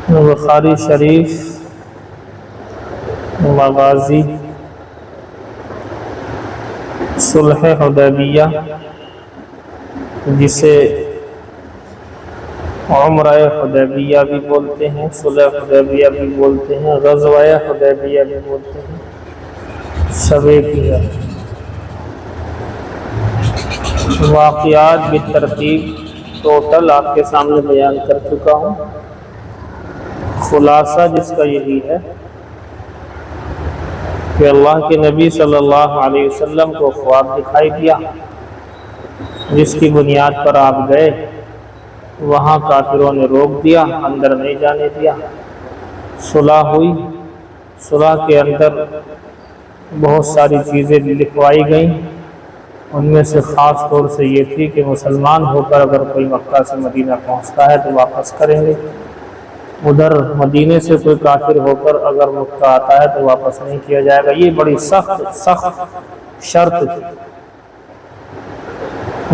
بخاری شریف مغازی صلح حدیبیہ، جسے عمرہ حدیبیہ بھی بولتے ہیں، صلح حدیبیہ بھی بولتے ہیں، غزوہ حدیبیہ بھی بولتے ہیں، سب ایک ہی ہے۔ واقعات بالترتیب ٹوٹل آپ کے سامنے بیان کر چکا ہوں۔ خلاصہ جس کا یہی ہے کہ اللہ کے نبی صلی اللہ علیہ وسلم کو خواب دکھائی دیا، جس کی بنیاد پر آپ گئے، وہاں کافروں نے روک دیا، اندر نہیں جانے دیا۔ صلح ہوئی، صلح کے اندر بہت ساری چیزیں لکھوائی گئیں، ان میں سے خاص طور سے یہ تھی کہ مسلمان ہو کر اگر کوئی مکہ سے مدینہ پہنچتا ہے تو واپس کریں گے، ادھر مدینے سے کوئی کافر ہو کر اگر مکہ آتا ہے تو واپس نہیں کیا جائے گا۔ یہ بڑی سخت شرط تھی۔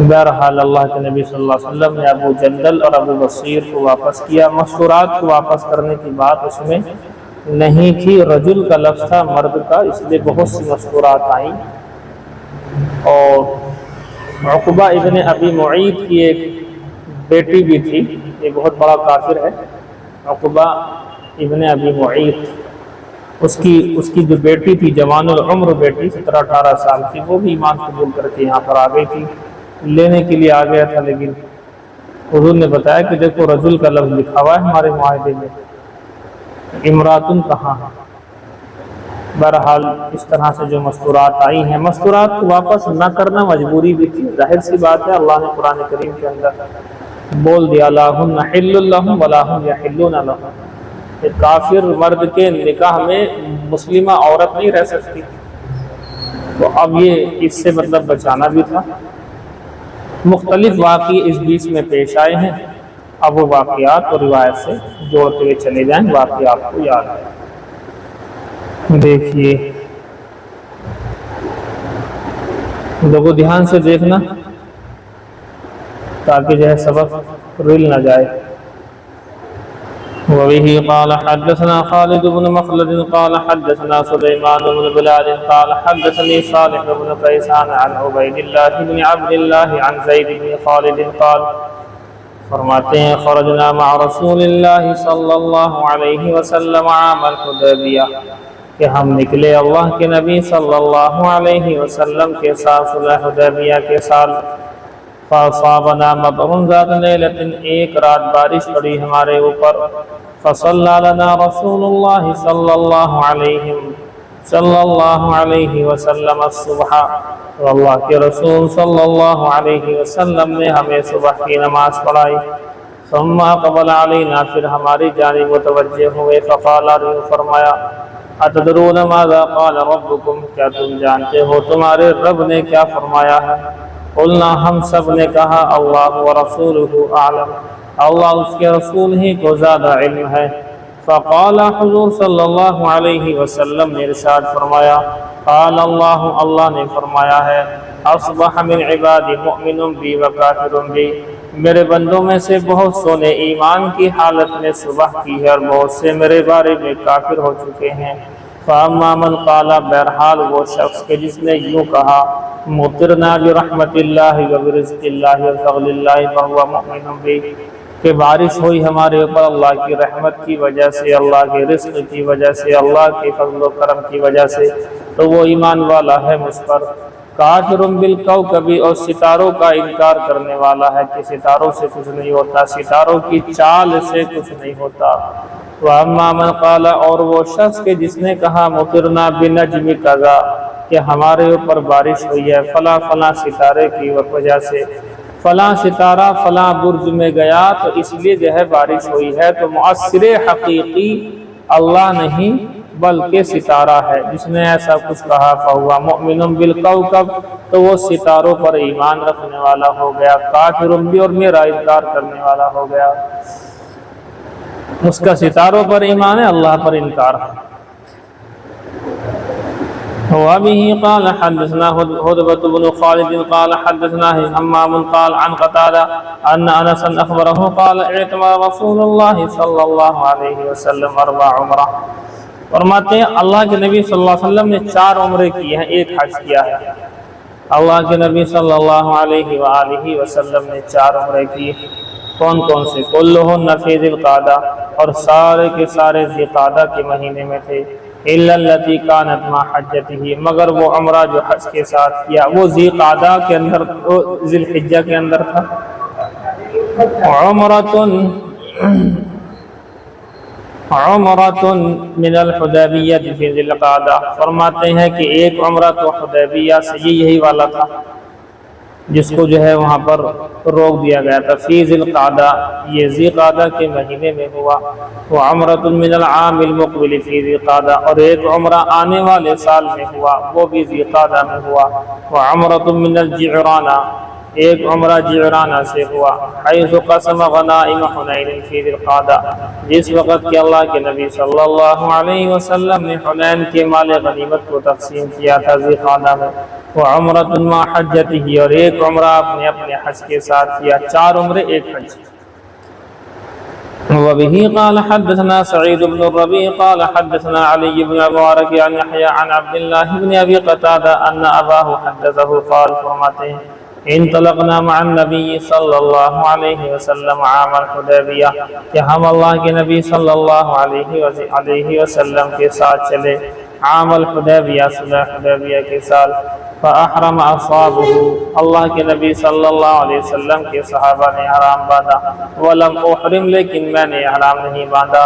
بہرحال اللہ کے نبی صلی اللہ علیہ وسلم نے ابو جندل اور ابو بصیر کو واپس کیا۔ مستورات کو واپس کرنے کی بات اس میں نہیں تھی، رجل کا لفظ تھا مرد کا، اس لیے بہت سی مستورات آئیں۔ اور عقبہ ابن ابی معیط کی ایک بیٹی بھی تھی، یہ بہت بڑا کافر ہے، عقبہ ابن ابی معیط، اس کی جو بیٹی تھی، جوان العمر بیٹی، 17-18 سال کی، وہ بھی ایمان قبول کر کے یہاں پر آ گئی تھی۔ لینے کے لیے آ گیا تھا، لیکن حضور نے بتایا کہ دیکھو رجل کا لفظ لکھا ہوا ہے ہمارے معاہدے میں، امراتن کہاں ہے؟ بہرحال اس طرح سے جو مستورات آئی ہیں، مستورات کو واپس نہ کرنا مجبوری بھی تھی، ظاہر سی بات ہے، اللہ نے قرآن کریم کے اندر بول دیا لَهُنَّ حِلٌّ لَهُمْ وَلَا هُمْ يَحِلُّونَ لَهُمْ، کہ کافر مرد کے نکاح میں مسلمہ عورت نہیں رہ سکتی۔ تو اب یہ اس سے مطلب بچانا بھی تھا۔ مختلف واقعے اس بیچ میں پیش آئے ہیں، اب وہ واقعات اور روایت سے جوڑتے ہوئے چلے جائیں، واقعات کو یاد ہے۔ دیکھیے لوگوں دھیان سے دیکھنا تاکہ جو ہے سبق رل نہ جائے۔ وَبِهِ قَالَ حَدَّثَنَا خَالِدُ بْنُ مَخْلَدٍ قَالَ حَدَّثَنَا سُلَيْمَانُ بْنُ بِلَالٍ قَالَ حَدَّثَنِي صَالِحُ بْنُ كَيْسَانَ عَنْ عُبَيْدِ اللَّهِ بْنِ عَبْدِ اللَّهِ عَنْ زَيْدِ بْنِ خَالِدٍ قَالَ، فرماتے ہیں خرجنا مع رسول اللہ صلی اللہ علیہ وسلم عام الحدیبیہ، کہ ہم نکلے اللہ کے نبی صلی اللہ علیہ وسلم کے ساتھ صلح حدیبیہ کے سال۔ فَأَصَابَنَا مَطَرٌ ذَاتَ لَيْلَةٍ، ایک رات بارش پڑی ہمارے اوپر۔ فَصَلَّى لَنَا رَسُولُ اللَّهِ صلی اللہ علیہ وسلم الصبح، تو اللہ کے رسول صلی اللہ علیہ وسلم نے ہمیں صبح کی نماز پڑھائی۔ ثم اقبل علینا، پھر ہماری جانب متوجہ ہوئے۔ فقال، فرمایا، اتدرون ماذا قال ربکم، کیا تم جانتے ہو تمہارے رب نے کیا فرمایا ہے؟ قلنا، ہم سب نے کہا، اللہ ورسولہ اعلم، اللہ اس کے رسول ہی کو زیادہ علم ہے۔ فقال، حضور صلی اللہ علیہ وسلم نے ارشاد فرمایا، قال اللہ، اللہ نے فرمایا ہے، اصبح من عبادی مؤمن بی وکافر بی، میرے بندوں میں سے بہت سو نے ایمان کی حالت میں صبح کی ہے اور بہت سے میرے بارے میں کافر ہو چکے ہیں۔ فاما من قال، بہرحال وہ شخص کہ جس نے یوں کہا، مطرنا برحمت اللہ وبرزق اللہ وفضل اللہ فہو مؤمن بی، کہ بارش ہوئی ہمارے اوپر اللہ کی رحمت کی وجہ سے، اللہ کے رزق کی وجہ سے، اللہ کے فضل و کرم کی وجہ سے، تو وہ ایمان والا ہے مجھ پر۔ کافر بالکوکب، اور ستاروں کا انکار کرنے والا ہے کہ ستاروں سے کچھ نہیں ہوتا، ستاروں کی چال سے کچھ نہیں ہوتا۔ وَأَمَّا مَنْ قَالَ، اور وہ شخص کہ جس نے کہا، مطرنا بنجم کذا، کہ ہمارے اوپر بارش ہوئی ہے فلاں فلاں ستارے کی وجہ سے، فلاں ستارہ فلاں برج میں گیا تو اس لیے جو ہے بارش ہوئی ہے، تو مؤثر حقیقی اللہ نہیں بلکہ ستارہ ہے۔ جس نے ایسا کچھ کہا، فہو مؤمن بالکوکب، تو وہ ستاروں پر ایمان رکھنے والا ہو گیا، کافر بھی، اور میرا انکار کرنے والا ہو گیا۔ اس کا ستاروں پر ایمان ہے، اللہ پر انکار ہے۔ وبه قال حدثنا هدبة بن خالد قال حدثنا همام قال عن قتادة أن أنس أخبره قال اعتمر رسول الله صلى الله عليه وسلم 4 عمرہ۔ فرماتے ہیں اللہ کے نبی صلی اللہ علیہ وسلم نے 4 عمرے کیے ہیں، ایک حج کیا ہے۔ اللہ کے نبی صلی اللہ علیہ وآلہ وسلم نے 4 عمرے کیے۔ کون کون سے؟ کلہن فی ذی القعدہ، اور سارے کے سارے ذی القعدہ کے مہینے میں تھے۔ الا التی کانت مع حجتہ، مگر وہ عمرہ جو حج کے ساتھ کیا وہ ذی القعدہ کے اندر، ذی الحجہ کے اندر تھا۔ عمرۃ من الحدیبیہ فی ذی القعدہ، فرماتے ہیں کہ ایک عمرہ تو حدیبیہ سے یہی والا تھا جس کو جو ہے وہاں پر روک دیا گیا تھا۔ فی ذی القعدہ، یہ ذی القعدہ کے مہینے میں ہوا۔ وعمرۃ من العام المقبل فی ذی القعدہ، اور ایک عمرہ آنے والے سال میں ہوا، وہ بھی ذی القعدہ میں ہوا۔ وعمرۃ من الجعرانہ، ایک عمرہ جعرانہ سے ہوا۔ حیث قسم غنائم حنین فی ذی القعدہ، جس وقت کہ اللہ کے نبی صلی اللہ علیہ وسلم نے حنین کے مال غنیمت کو تقسیم کیا تھا ذی القعدہ میں۔ وعمرۃ مع حجتہ، اور ایک عمرہ اپنے حج کے ساتھ کیا۔ 4 عمرے ایک حج۔ وبه قال حدثنا سعيد بن الربيع قال حدثنا علي بن المبارك عن يحيى عن عبد الله بن ابي قتادة ان اباه حدثه قال، فرماتے ہیں انطلقنا مع النبي صلی اللہ علیہ وسلم عام الحدیبیہ، کہ ہم اللہ کے نبی صلی اللہ علیہ وسلم کے ساتھ چلے عام الحدیبیہ، صلح حدیبیہ کے سال۔ فاحرم اصحابہ، اللہ کے نبی صلی اللہ علیہ وسلم کے صحابہ نے احرام باندھا۔ ولم احرم، لیکن میں نے احرام نہیں باندھا۔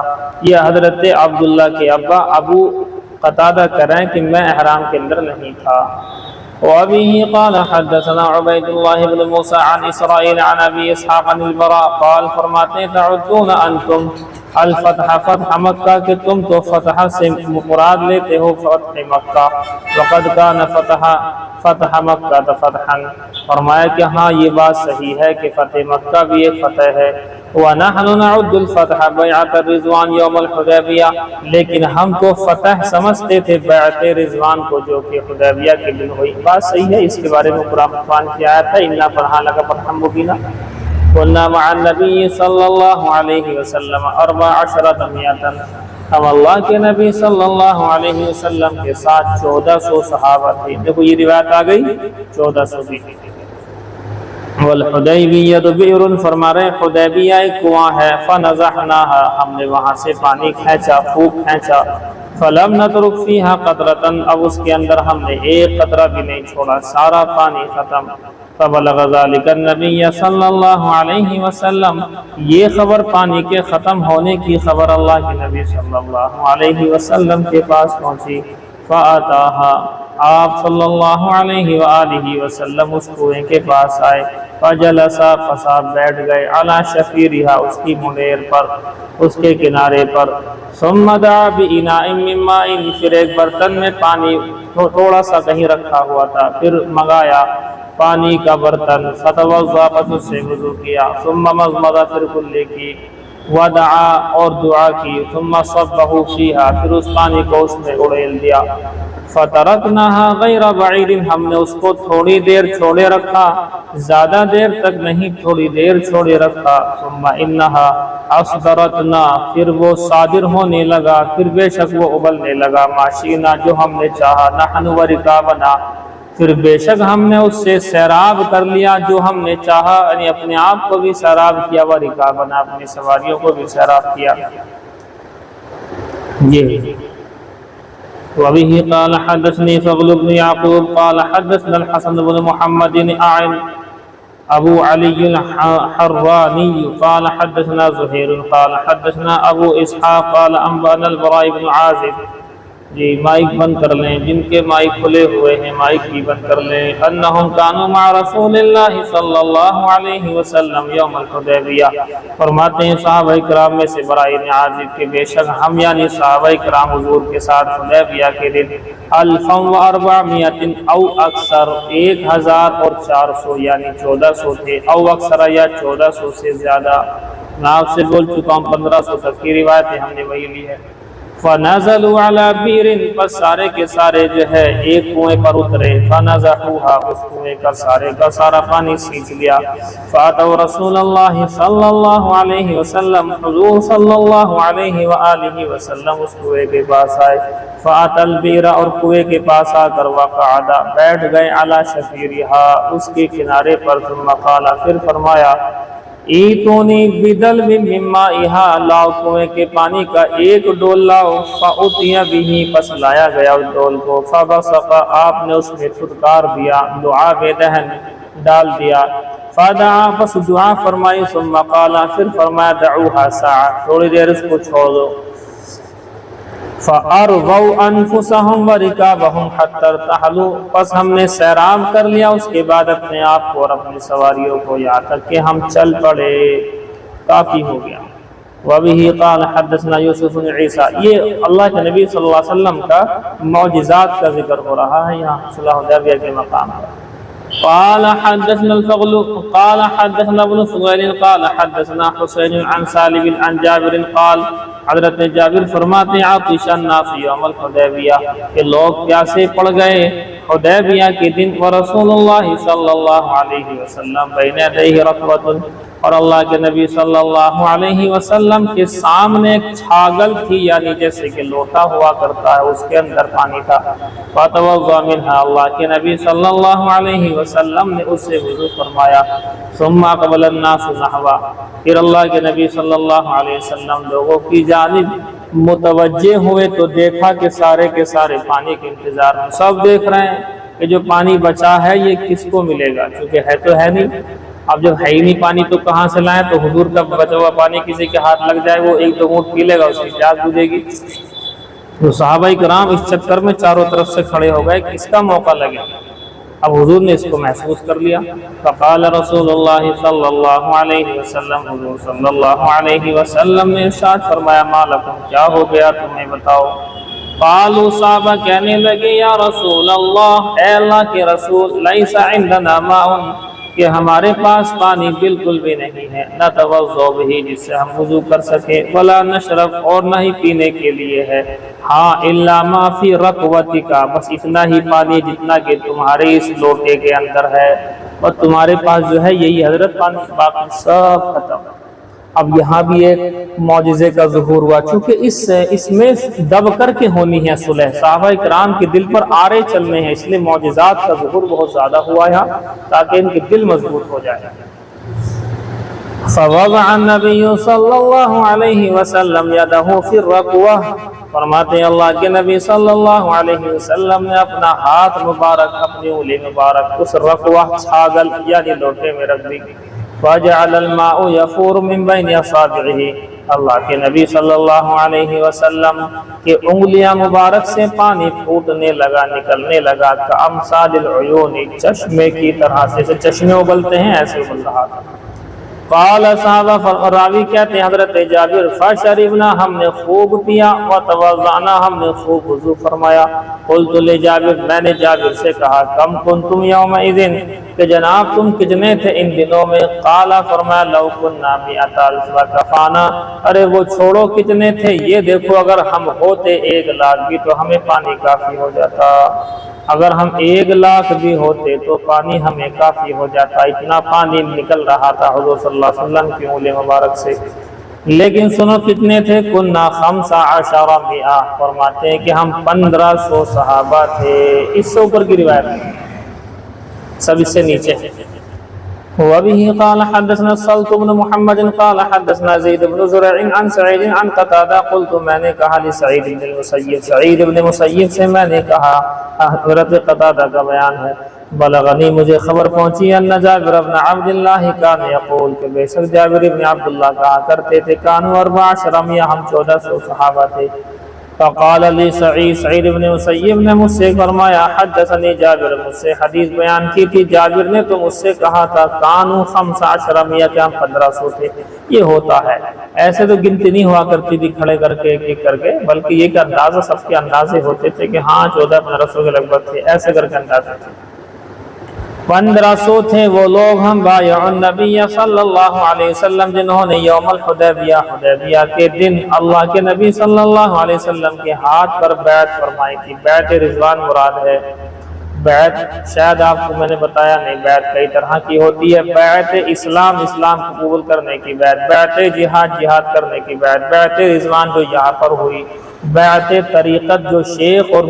یہ حضرت عبداللہ کے ابا ابو قتادہ کہہ رہے ہیں کہ میں احرام کے اندر نہیں تھا۔ وابه قال حدثنا عبید اللہ بن موسیٰ عن اسرائیل عن ابی اسحاق عن البراء قال، فرماتے ہیں تعدون انتم الفتح، فتح مکہ، کہ تم تو فتح سے مراد لیتے ہو فتح مکہ۔ وقد کان فتح مکہ فتحا، فرمایا کہ ہاں یہ بات صحیح ہے کہ فتح مکہ بھی ایک فتح ہے۔ وَنَحْنُ نَعُدُّ الْفَتْحَ بَيْعَةَ الرِّضْوَانِ يَوْمَ الْحُدَیبِیَہ، لیکن ہم تو فتح سمجھتے تھے بیعت رضوان کو جو کہ حدیبیہ کے دن ہوئی۔ بات صحیح ہے، اس کے بارے میں قرآن کی آیت ہے اِنَّا فَرْحًا لَكَ فَرْحًا مُبِینًا۔ كُنَّا مَعَ النَّبِيِّ صلی اللہ علیہ وسلم 14 مئة، ہم اللہ کے نبی صلی اللہ علیہ وسلم کے ساتھ 1400 صحابہ تھے۔ دیکھو یہ روایت آ گئی 1400 بھی۔ والحدیبیہ بئر، فرما رہے حدیبیہ ایک کنواں ہے۔ فنزحناها، ہم نے وہاں سے پانی کھینچا، خوب کھینچا۔ فلم نترک فیہا قطرۃ، اب اس کے اندر ہم نے ایک قطرہ بھی نہیں چھوڑا، سارا پانی ختم۔ فبلغ ذلك النبی صلی اللہ علیہ وسلم، یہ خبر پانی کے ختم ہونے کی خبر اللہ کے نبی صلی اللہ علیہ وسلم کے پاس پہنچی۔ فاتاها، آپ صلی اللہ علیہ وآلہ وسلم اس کنویں کے پاس آئے۔ فجلسا، فصاب بیٹھ گئے، علی شفیرہا، اس کی منیر پر، اس کے کنارے پر۔ ثم دعا بإناء من ماء، پھر ایک برتن میں پانی تھوڑا سا کہیں رکھا ہوا تھا، پھر منگایا پانی کا برتن۔ فتوضا، پس اس سے وضو کیا۔ ثم مضمض، پھر کلی کی۔ ودعا، اور دعا کی۔ ثم صبہ فیہا، پھر اس پانی کو اس میں اڑیل دیا۔ فترکناها غیر بعید، ہم نے اس کو تھوڑی دیر چھوڑے رکھا، زیادہ دیر تک نہیں، تھوڑی دیر چھوڑے رکھا۔ ثم انہا اصدرتنا، پھر وہ صادر ہونے لگا، پھر بے شک وہ ابلنے لگا۔ ماشینا، جو ہم نے چاہا، نحن ورکابنا، پھر بے شک ہم نے اس سے سیراب کر لیا جو ہم نے چاہا، یعنی اپنے آپ کو بھی سیراب کیا، ورکابنا، اپنی سواریوں کو بھی سیراب کیا۔ یہ وبه قال حدثني فضل بن يعقوب قال حدثنا الحسن بن محمد أعن أبو علي الحراني قال حدثنا زهير قال حدثنا أبو إسحاق قال أنبأنا البراء بن عازب۔ جی مائک بند کر لیں، جن کے مائک کھلے ہوئے ہیں مائک بھی بند کر لیں۔ انہم کانوا مع رسول اللہ صلی اللہ علیہ وسلم یوم الحدیبیہ، فرماتے ہیں صحابہ کرام میں سے براء بن عازب کے بے شک ہم یعنی صحابہ کرام حضور کے ساتھ حدیبیہ کے دن 1400 او اکثر، 1400 یعنی 1400 تھے، او اکثر یا 1400 سے زیادہ۔ میں آپ سے بول چکا ہوں 1500 تک کی روایتیں ہم نے وہی لی ہے۔ فنزلوا على بئر، پس سارے کے سارے جو ہے ایک کنویں پر اترے، فنزحوها، اس کنویں کا سارا پانی سینچ لیا، فاتوا رسول اللہ صلی اللہ علیہ وسلم، حضور صلی اللہ علیہ وآلہ وسلم اس کنویں کے پاس آئے، فات البئر، اور کنویں کے پاس آ کر وقعد، بیٹھ گئے، علی شفیرها، اس کے کنارے پر، ثم قال، پھر فرمایا، ایتونی بدلو من مائها، لاؤ کنویں کے پانی کا ایک ڈول لاؤ، فأتی بہ، پس لایا گیا اس ڈول کو، فبصق، آپ نے اس میں پھٹکار دیا، دعا دہن ڈال دیا، فدعا، پس دعا فرمائی، ثم قال، پھر فرمایا، دعوها ساعة، تھوڑی دیر اس کو چھوڑ دو، فَأَرْضَوْا أَنفُسَهُمْ وَرِكَابَهُمْ حَتَّى ارْتَحَلُوا، پس ہم نے سیراب کر لیا اس کے بعد اپنے آپ کو اور اپنی سواریوں کو، یہاں تک کہ ہم چل پڑے، کافی ہو گیا۔ وَبِهِ قَالَ حَدَّثْنَا يُوسُفُ بْنُ عِيسَىٰ، یہ اللہ کے نبی صلی اللہ علیہ وسلم کا معجزات کا ذکر ہو رہا ہے یہاں صلح حدیبیہ کے مقام پر۔ قال حدثنا الفضل قال حدثنا ابن فضيل قال حدثنا حسين عن سالم عن جابر قال، حضرت جابر فرماتے ہیں، عطش الناس یوم الحدیبیہ، کہ لوگ پیاسے پڑ گئے حدیبیہ کے دن، ورسول اللہ صلی اللہ علیہ وسلم بین یدیہ رطوۃ، اور اللہ کے نبی صلی اللہ علیہ وسلم کے سامنے ایک چھاگل تھی، یعنی جیسے کہ لوٹا ہوا کرتا ہے، اس کے اندر پانی تھا، فتوضا منها، اللہ کے نبی صلی اللہ علیہ وسلم نے اس سے وضو فرمایا، ثم اقبل الناس نحوا، پھر اللہ کے نبی صلی اللہ علیہ وسلم لوگوں کی جانب متوجہ ہوئے تو دیکھا کہ سارے کے سارے پانی کے انتظار میں، سب دیکھ رہے ہیں کہ جو پانی بچا ہے یہ کس کو ملے گا، چونکہ ہے تو ہے نہیں، اب جب ہے ہی نہیں پانی تو کہاں سے لائیں، تو حضور کا بچا ہوا پانی کسی کے ہاتھ لگ جائے، وہ ایک دو گھونٹ پی لے گا، اس کی پیاس بجھے گی۔ تو صحابہ کرام اس چکر میں چاروں طرف سے کھڑے ہو گئے، کس کا موقع لگے، اب حضور نے اس کو محسوس کر لیا، فقال رسول اللہ صلی اللہ علیہ وسلم، حضور صلی اللہ علیہ وسلم نے ارشاد فرمایا، ما لکم، کیا ہو گیا تمہیں بتاؤ، قالوا، صحابہ کہنے لگے، یا رسول اللہ، اے اللہ کے رسول، لیس عندنا ماء، کہ ہمارے پاس پانی بالکل بھی نہیں ہے، نتوضا بہ، جس سے ہم وضو کر سکیں، ولا نشرب، اور نہ ہی پینے کے لیے ہے، ہاں الا ما فی رکوتک، بس اتنا ہی پانی جتنا کہ تمہارے اس لوٹے کے اندر ہے، اور تمہارے پاس جو ہے یہی حضرت پانی، باقی سب ختم۔ اب یہاں بھی ایک معجزے کا ظہور ہوا، چونکہ اس میں دب کر کے ہونی ہے صلح، صحابہ کرام کے دل پر آرے چلنے ہیں، اس لیے معجزات کا ظہور بہت زیادہ ہوا یہاں تاکہ ان کے دل مضبوط ہو جائے۔ فوضع النبی صلی اللہ علیہ وسلم یدہ فی الرکوہ، فرماتے ہیں اللہ کے نبی صلی اللہ علیہ وسلم نے اپنا ہاتھ مبارک، اپنی انگلی مبارک اس رکوہ، چھاگل یعنی لوٹے میں رکھ دی، فجعل الماء يفور من بين اصابعه، اللہ کے نبی صلی اللہ علیہ وسلم کے انگلیاں مبارک سے پانی پھوٹنے لگا، نکلنے لگا، کامثال العیون، چشمے کی طرح سے چشمے ابلتے ہیں ایسے ابل رہا تھا۔ قال صحابہ، راوی کہتے ہیں حضرت جابر، فشربنا، ہم نے خوب پیا، وتوضأنا، ہم نے خوب وضو فرمایا، قلت لجابر، میں نے جابر سے کہا، کم کنتم یومئذ، کہ جناب تم کتنے تھے ان دنوں میں، قال، فرمایا، لو كنا 100 الف لکفانا، ارے وہ چھوڑو کتنے تھے، یہ دیکھو اگر ہم ہوتے 1,00,000 بھی تو ہمیں پانی کافی ہو جاتا، اگر ہم 1,00,000 بھی ہوتے تو پانی ہمیں کافی ہو جاتا، اتنا پانی نکل رہا تھا حضور صلی اللہ علیہ وسلم کی انگلی مبارک سے۔ لیکن سنو کتنے تھے، کنا 15 مئہ، فرماتے ہیں کہ ہم 1500 صحابہ تھے، اس سے اوپر کی روایت ہے، سب اس سے نیچے۔ وبه قال حدثنا الصلت بن محمد قال حدثنا زید بن زرع عن سعید عن قتادہ، قلت، میں نے کہا، لسعید بن المسیب، سعید بن مسیب سے میں نے کہا، حضرت قتادہ کا بیان ہے، بلغنی، مجھے خبر پہنچی، ان جابر بن عبد اللہ کان یقول، کہ بے شک جابر بن عبداللہ کہا کرتے تھے، کانوا 14 ہم 1400 صحابہ تھے۔ فقال لی سعید، سعید بن مسیب نے مجھ سے فرمایا، حدثنی جابر، مجھ سے حدیث بیان کی تھی جابر نے تو مجھ سے کہا تھا، کانوا 15 کہ ہم 1500 تھے۔ یہ ہوتا ہے، ایسے تو گنتی نہیں ہوا کرتی تھی کھڑے کر کے ایک کر کے، بلکہ یہ کہ اندازہ سب کے اندازے ہوتے تھے کہ ہاں 14-1500 کے لگ بھگ تھے، ایسے کر کے اندازے تھے۔ 1500 تھے وہ لوگ ہم بایع النبی صلی اللہ علیہ وسلم جنہوں نے یوم حدیبیہ کے دن اللہ کے نبی صلی اللہ علیہ وسلم کے ہاتھ پر بیعت فرمائی تھی۔ بیعت رضوان مراد ہے۔ بیعت شاید آپ کو میں نے بتایا نہیں، بیعت کئی طرح کی ہوتی ہے۔ بیعت اسلام قبول کرنے کی بیعت، بیعت جہاد کرنے کی بیعت، بیعت رضوان جو یہاں پر ہوئی، بیعت طریقت جو شیخ اور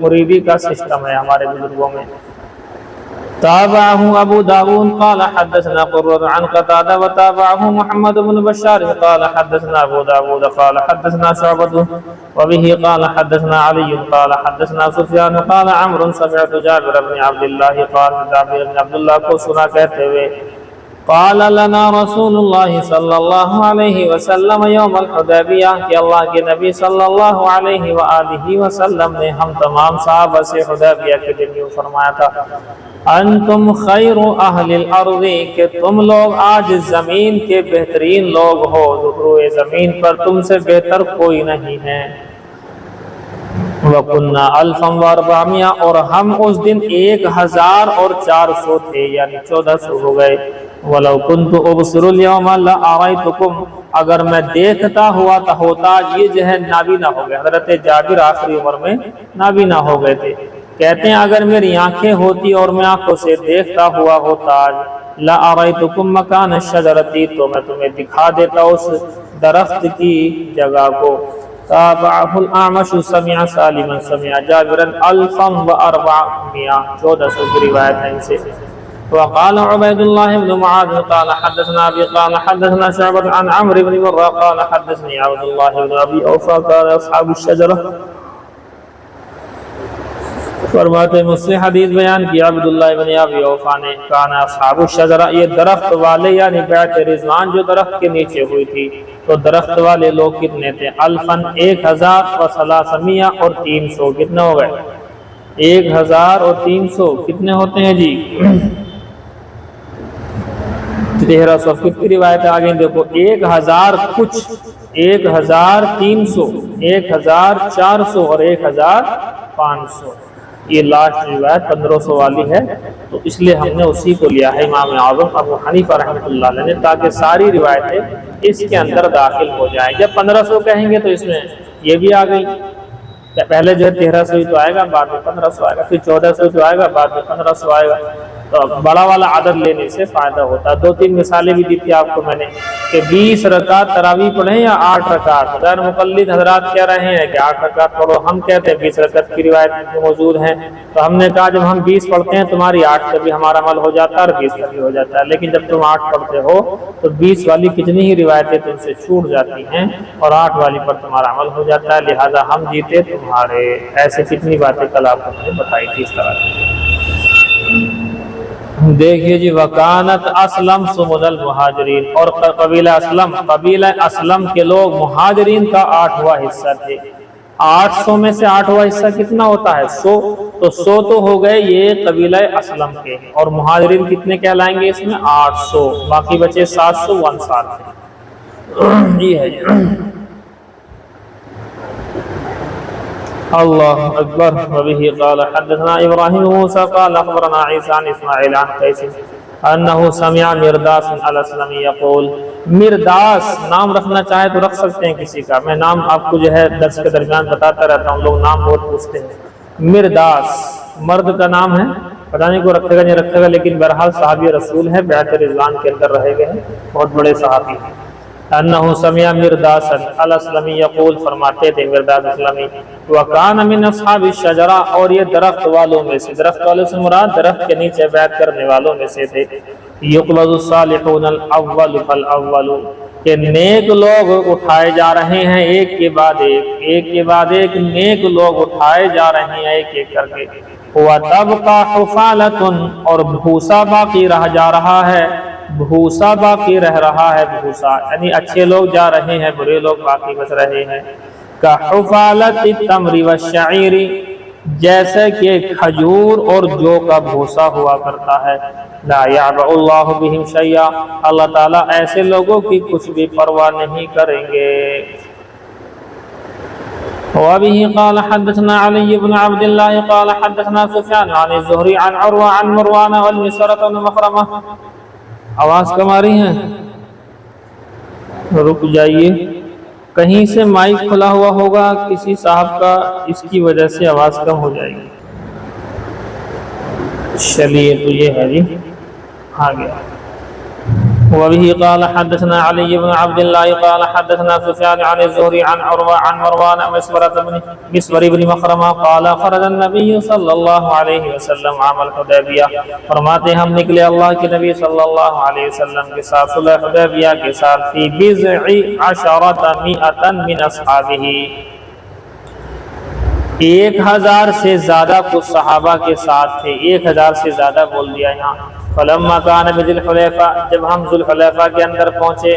مریدی کا سسٹم ہے ہمارے بزرگوں میں۔ تابعه ابو داود قال حدثنا قرة عن قتادة وتابعه محمد بن بشار قال حدثنا ابو داود قال حدثنا شعبة وبه قال حدثنا علي قال حدثنا سفيان قال عمرو سمعت جابر بن عبد الله قال جابر بن عبد الله کو سنا کہتے ہوئے قال لنا رسول اللہ صلی اللہ علیہ وسلم یوم الحدیبیہ کہ اللہ کے نبی صلی اللہ علیہ وآلہ وسلم نے ہم تمام صحابہ سے حدیبیہ کے دن یوں فرمایا تھا انتم خیر اہل الارض کہ تم لوگ آج زمین کے بہترین لوگ ہو، روئے زمین پر تم سے بہتر کوئی نہیں ہے۔ وَكُنَّا أَلْفًا وَأَرْبَعَمِائَةً اور ہم اس دن 1400 تھے، یعنی 1400 ہو گئے۔ وَلَوْ كُنْتُ أُبْصِرُ الْيَوْمَ لَأَرَيْتُكُمْ اگر میں دیکھتا ہوا تو ہوتا، یہ جو ہے نابینا ہو گئے، حضرت جابر آخری عمر میں نابینا ہو گئے تھے، کہتے ہیں اگر میری آنکھیں ہوتی اور میں آنکھوں سے دیکھتا ہوا ہوتا لَأَرَيْتُكُمْ مَكَانَ الشَّجَرَةِ تو میں تمہیں دکھا دیتا اس درخت کی جگہ کو۔ تابعہ الاعمش سمع سالما سمع جابرا 1400 1400 کی روایت ہے ان سے۔ وقال عبید اللہ بن معاذ قال حدثنا ابي قال حدثنا شعبة عن عمرو بن مرة قال حدثني عبد الله بن ابي اوفى قال اصحاب الشجرة فرماتے مجھ سے حدیث بیان کی عبداللہ بن ابی اوفا نے، کانا اصحاب الشجرہ یہ درخت والے یعنی بیعت رضوان جو درخت کے نیچے ہوئی تھی تو درخت والے لوگ کتنے تھے؟ 1300 اور 300 کتنے ہو گئے؟ 1000 اور 300 کتنے ہوتے ہیں جی؟ 1300 کی روایت آگے دیکھو 1000 کچھ 1300 1400 اور 1500 یہ لاسٹ روایت 1500 والی ہے تو اس لیے ہم نے اسی کو لیا ہے امام اعظم ابو حنیفہ رحمۃ اللہ علیہ نے، تاکہ ساری روایتیں اس کے اندر داخل ہو جائیں۔ جب 1500 کہیں گے تو اس میں یہ بھی آ گئی، پہلے جو ہے 1300 ہی تو آئے گا، بعد میں 1500 آئے گا، پھر 1400 جو آئے گا، بعد میں 1500 آئے گا، تو بڑا والا عدد لینے سے فائدہ ہوتا ہے۔ 2-3 مثالیں بھی دی تھی آپ کو میں نے کہ 20 رکعت تراویح پڑھیں یا 8 رکعت، غیر مقلد حضرات کہہ رہے ہیں کہ 8 رکعت پڑھو، ہم کہتے ہیں 20 رکعت کی روایت موجود ہیں، تو ہم نے کہا جب ہم 20 پڑھتے ہیں تمہاری 8 سے بھی ہمارا عمل ہو جاتا ہے اور 20 سے بھی ہو جاتا ہے، لیکن جب تم 8 پڑھتے ہو تو 20 والی کتنی ہی روایتیں تم سے چھوٹ جاتی ہیں اور 8 والی پر تمہارا عمل ہو جاتا ہے، لہذا ہم جیتے تمہارے۔ ایسے کتنی باتیں کل آپ کو میں نے بتائی تھی اس طرح سے۔ دیکھیے جی وکانت اسلم سمد المہاجرین اور قبیلہ اسلم کے لوگ مہاجرین کا 8واں حصہ تھے۔ 800 میں سے 8واں حصہ کتنا ہوتا ہے؟ 100، تو 100 تو ہو گئے یہ قبیلہ اسلم کے، اور مہاجرین کتنے کہلائیں گے اس میں؟ 800، باقی بچے 700 انصار تھے۔ جی ہے اللہ اکبر۔ وبه قال حدثنا ابراہیم موسیٰ قال اخبرنا عیسی عن اسماعیل عن قیس انه سمع مرداس الاسلمی یقول، مرداس نام رکھنا چاہے تو رکھ سکتے ہیں کسی کا، میں نام آپ کو جو ہے درس کے درمیان بتاتا رہتا ہوں، لوگ نام بہت پوچھتے ہیں۔ مرداس مرد کا نام ہے، پتہ نہیں کو رکھے گا نہیں رکھے گا، لیکن بہرحال صحابی رسول ہے، بیعت رضوان کے اندر رہے گئے ہیں، بہت بڑے صحابی ہیں۔ انہو سمع مرداس الاسلمی یقول، فرماتے تھے مرداس اسلامی، وکان من اصحاب الشجرہ اور یہ درخت والوں میں سے، درخت والوں سے مراد درخت کے نیچے بیعت کرنے والوں میں سے تھے۔ یقبض الصالحون الاول فالاول کہ نیک لوگ اٹھائے جا رہے ہیں ایک کے بعد ایک نیک لوگ اٹھائے جا رہے ہیں ایک ایک کر کے۔ وتبقى حفالة اور بھوسا باقی رہ جا رہا ہے، بھوسا باقی رہ رہا ہے، بھوسا یعنی اچھے لوگ جا رہے ہیں، برے لوگ باقی بچ رہے ہیں۔ کحفالۃ التمر والشعیر جیسے کہ کھجور اور جو کا بھوسا ہوا کرتا ہے۔ لا یعبأ اللہ بہم شیئا اللہ تعالیٰ ایسے لوگوں کی کچھ بھی پرواہ نہیں کریں گے۔ وبه قال حدثنا علي بن عبد الله قال حدثنا سفيان عن الزهري عن عروة عن مروان والمسورة بن مخرمة. آواز کم آ رہی ہے؟ رک جائیے، کہیں سے مائک کھلا ہوا ہوگا کسی صاحب کا، اس کی وجہ سے آواز کم ہو جائے گی. چلیے تو یہ ہے جی، آ گیا. وبه قال حدثنا علي بن عبد الله قال حدثنا سفيان عن الزهري عن عروة عن مروان مسور بن مخرمة قال خرج النبي صلى الله عليه وسلم عام الحدیبیہ. فرماتے ہم نکلے اللہ کے نبی صلی اللہ علیہ وسلم کے ساتھ صلح حدیبیہ کے ساتھ فی بضع عشرۃ مئۃ من اصحابہ، 1000 سے زیادہ کچھ صحابہ کے ساتھ تھے. 1000 سے زیادہ بول دیا یہاں. فلما كان بذی الحلیفہ، جب ہم ذو الحلیفہ کے اندر پہنچے،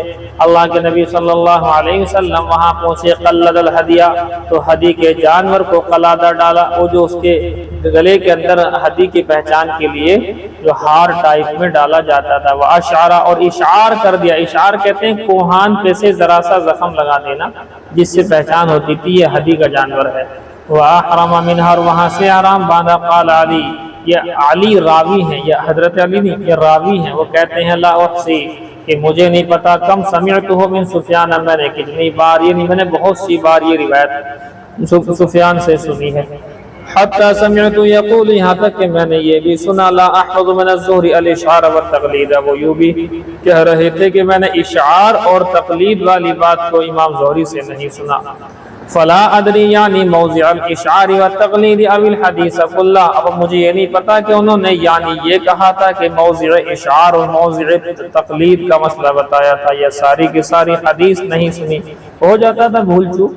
اللہ کے نبی صلی اللہ علیہ وسلم وہاں پہنچے. قلد الہدیہ، تو ہدی کے جانور کو قلادہ ڈالا، وہ جو اس کے گلے کے اندر ہدی کی پہچان کے لیے جو ہار ٹائپ میں ڈالا جاتا تھا. وہ اشعرا، اور اشعار کر دیا. اشعار کہتے ہیں کوہان پہ سے ذرا سا زخم لگا دینا جس سے پہچان ہوتی تھی یہ ہدی کا جانور ہے. وہ احرم منہا، اور وہاں سے آرام باندھا. قال علی، یہ علی راوی ہیں، یہ حضرت علی نہیں، یہ راوی ہیں. وہ کہتے ہیں لا احصی، کہ مجھے نہیں پتا، کم سمعتہ من سفیان، میں نے کتنی بار، یہ نہیں میں نے بہت سی بار یہ روایت سفیان سے سنی ہے. حتی سمعت یقول، یہاں تک کہ میں نے یہ بھی سنا لا احفظ من الزہری الاشعار والتقلید. وہ یوں بھی کہہ رہے تھے کہ میں نے اشعار اور تقلید والی بات کو امام زہری سے نہیں سنا. فلا ادری یعنی موضع الاشعار والتقلید او الحدیث کلہ. اب مجھے یہ نہیں پتا کہ انہوں نے یعنی یہ کہا تھا کہ موضع اشعار اور موضع تقلید کا مسئلہ بتایا تھا، یا ساری کی ساری حدیث نہیں سنی. ہو جاتا تھا بھول چوک،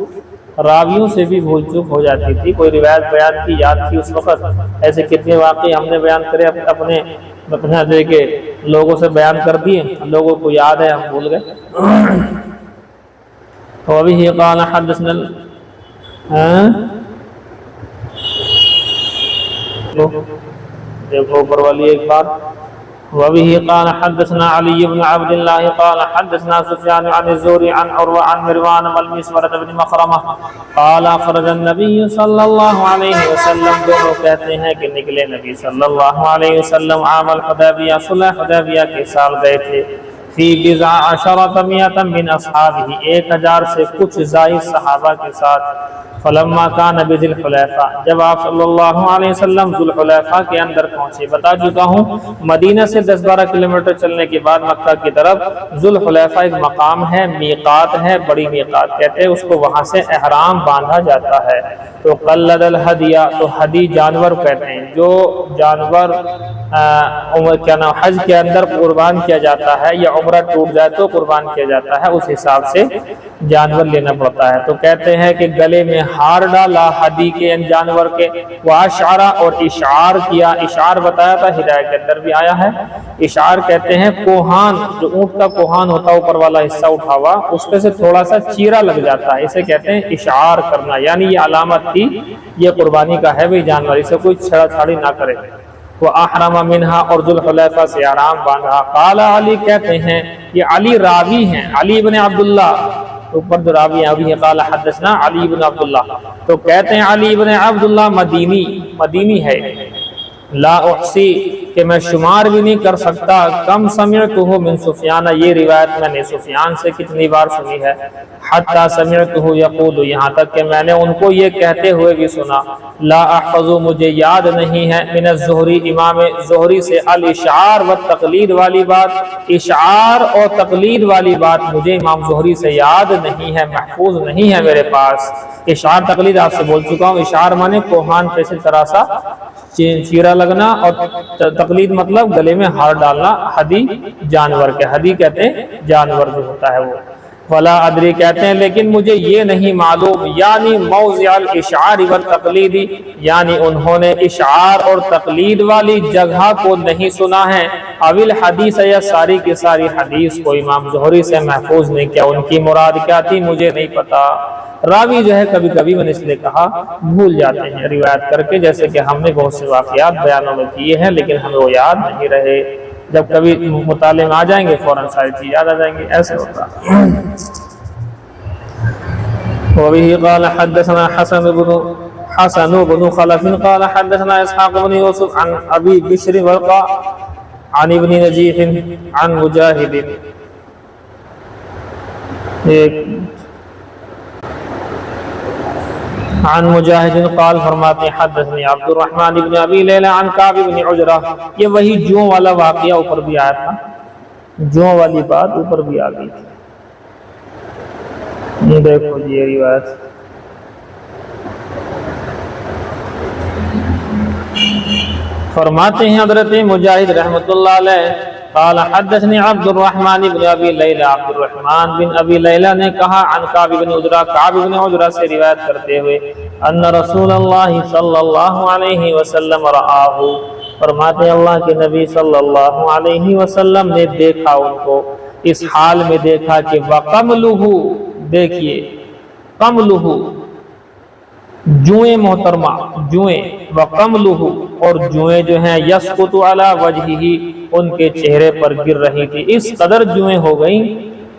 راویوں سے بھی بھول چوک ہو جاتی تھی. کوئی روایت بیان کی یاد تھی اس وقت، ایسے کتنے واقعے ہم نے بیان کرے اپنے دے کے لوگوں سے بیان کر دیے، لوگوں کو یاد ہے ہم بھول گئے. وبه قال حدثنا دیکھو اوپر والی ایک بار. وبه قال حدثنا علي بن عبد الله قال حدثنا سفيان عن الزهري عن عروة عن مروان والمسورة بن مخرمة قال خرج النبي صلی اللہ علیہ وسلم. دونوں کہتے ہیں کہ نکلے نبی صلی اللہ علیہ وسلم عام الحدیبیہ، صلح حدیبیہ کے سال گئے تھے. فی بضع عشرۃ مئۃ من اصحابہ، 1000 سے کچھ زائد صحابہ کے ساتھ. فلما کان بذی الحلیفہ، جب آپ صلی اللہ علیہ وسلم ذو الحلیفہ کے اندر پہنچے. بتا چکا ہوں مدینہ سے 10-12 کلومیٹر چلنے کے بعد مکہ کی طرف ذو الحلیفہ ایک مقام ہے، میقات ہے، بڑی میقات کہتے ہیں اس کو، وہاں سے احرام باندھا جاتا ہے. تو قلد الہدیہ، تو ہدی جانور کہتے ہیں جو جانور کیا نام حج کے اندر قربان کیا جاتا ہے، یا عمرہ ٹوٹ جائے تو قربان کیا جاتا ہے، اس حساب سے جانور لینا پڑتا ہے. تو کہتے ہیں کہ گلے میں ہار ڈالا ہدی کے جانور کے. واشعرا، اور اشعار کیا. اشعار بتایا تھا ہدایت کے اندر بھی آیا ہے. اشعار کہتے ہیں کوہان، جو اونٹ کا کوہان ہوتا ہے اوپر والا حصہ اٹھا ہوا، اس پہ سے تھوڑا سا چیرا لگ جاتا ہے، اسے کہتے ہیں اشعار کرنا. یعنی یہ علامت تھی یہ قربانی کا ہے بھی جانور، اسے کوئی چھڑا چھاڑی نہ کرے. وہ احرم منہا، اور ذو الحلیفہ سے آرام باندھا. قال علی، کہتے ہیں یہ علی راوی ہیں، علی بن عبداللہ اوپر جو راوی ہیں ابھی قال حدثنا علی بن عبداللہ. تو کہتے ہیں علی بن عبداللہ مدینی ہے. لا احصی، کہ میں شمار بھی نہیں کر سکتا. کم سمعتہ من سفیان، یہ روایت میں نے سفیان سے کتنی بار سنی ہے. حتی سمعتہ یقول، یہاں تک کہ میں نے ان کو یہ کہتے ہوئے بھی سنا. لا احفظ، مجھے یاد نہیں ہے. من الزہری، امام زہری سے. الاشعار والتقلید والی بات، اشعار اور تقلید والی بات مجھے امام زہری سے یاد نہیں ہے، محفوظ نہیں ہے میرے پاس. اشعار تقلید آپ سے بول چکا ہوں. اشعار مانے کوہان پہ سے طرح سا چیرا لگنا، اور تقلید مطلب گلے میں ہار ڈالنا ہدی جانور کے. ہدی کہتے ہیں جانور جو ہوتا ہے وہ. ولا ادری، کہتے ہیں لیکن مجھے یہ نہیں معلوم، یعنی موضع الاشعار والتقلید، یعنی انہوں نے اشعار اور تقلید والی جگہ کو نہیں سنا ہے. اول حدیث، یا ساری کی ساری حدیث کو امام زہری سے محفوظ نہیں کیا. ان کی مراد کیا تھی مجھے نہیں پتا. راوی جو ہے کبھی کبھی میں نے اس لیے کہا بھول جاتے ہیں روایت کر کے، جیسے کہ ہم نے بہت سے واقعات بیانوں میں کیے ہیں لیکن ہمیں وہ یاد نہیں رہے. جب کبھی مطالعے میں آ جائیں گے فوراً ساری چیز یاد آ جائیں گے، ایسے ہوتا. وبه قال حدثنا حسن بن خلف قال حدثنا اسحاق بن يوسف عن ابي بشر ورقاء عن ابن نجيح عن مجاهد. عن مجاہد قال فرماتے حدثني عبد الرحمن بن ابی لیلہ عن کعب بن عجرہ. یہ وہی جوں والا واقعہ اوپر بھی آیا تھا، جوں والی بات اوپر بھی آ گئی تھی. دیکھو یہ روایت فرماتے ہیں حضرت مجاہد رحمۃ اللہ علیہ قال حدثني عبد الرحمن بن ابی لیلہ، عبد الرحمن بن ابی لیلہ نے کہا عن کعب بن عجرہ، کعب بن عجرہ سے روایت کرتے ہوئے ان رسول اللہ صلی اللہ علیہ وسلم رآہ، فرماتے ہیں اللہ کے نبی صلی اللہ علیہ وسلم نے دیکھا ان کو، اس حال میں دیکھا کہ وقملہ، دیکھیے قملہ جوئیں محترمہ، جوئیں، وقملہ اور جوئیں جو ہیں یسقط علی وجہہ ان کے چہرے پر گر رہی تھی. اس قدر جوئیں ہو گئیں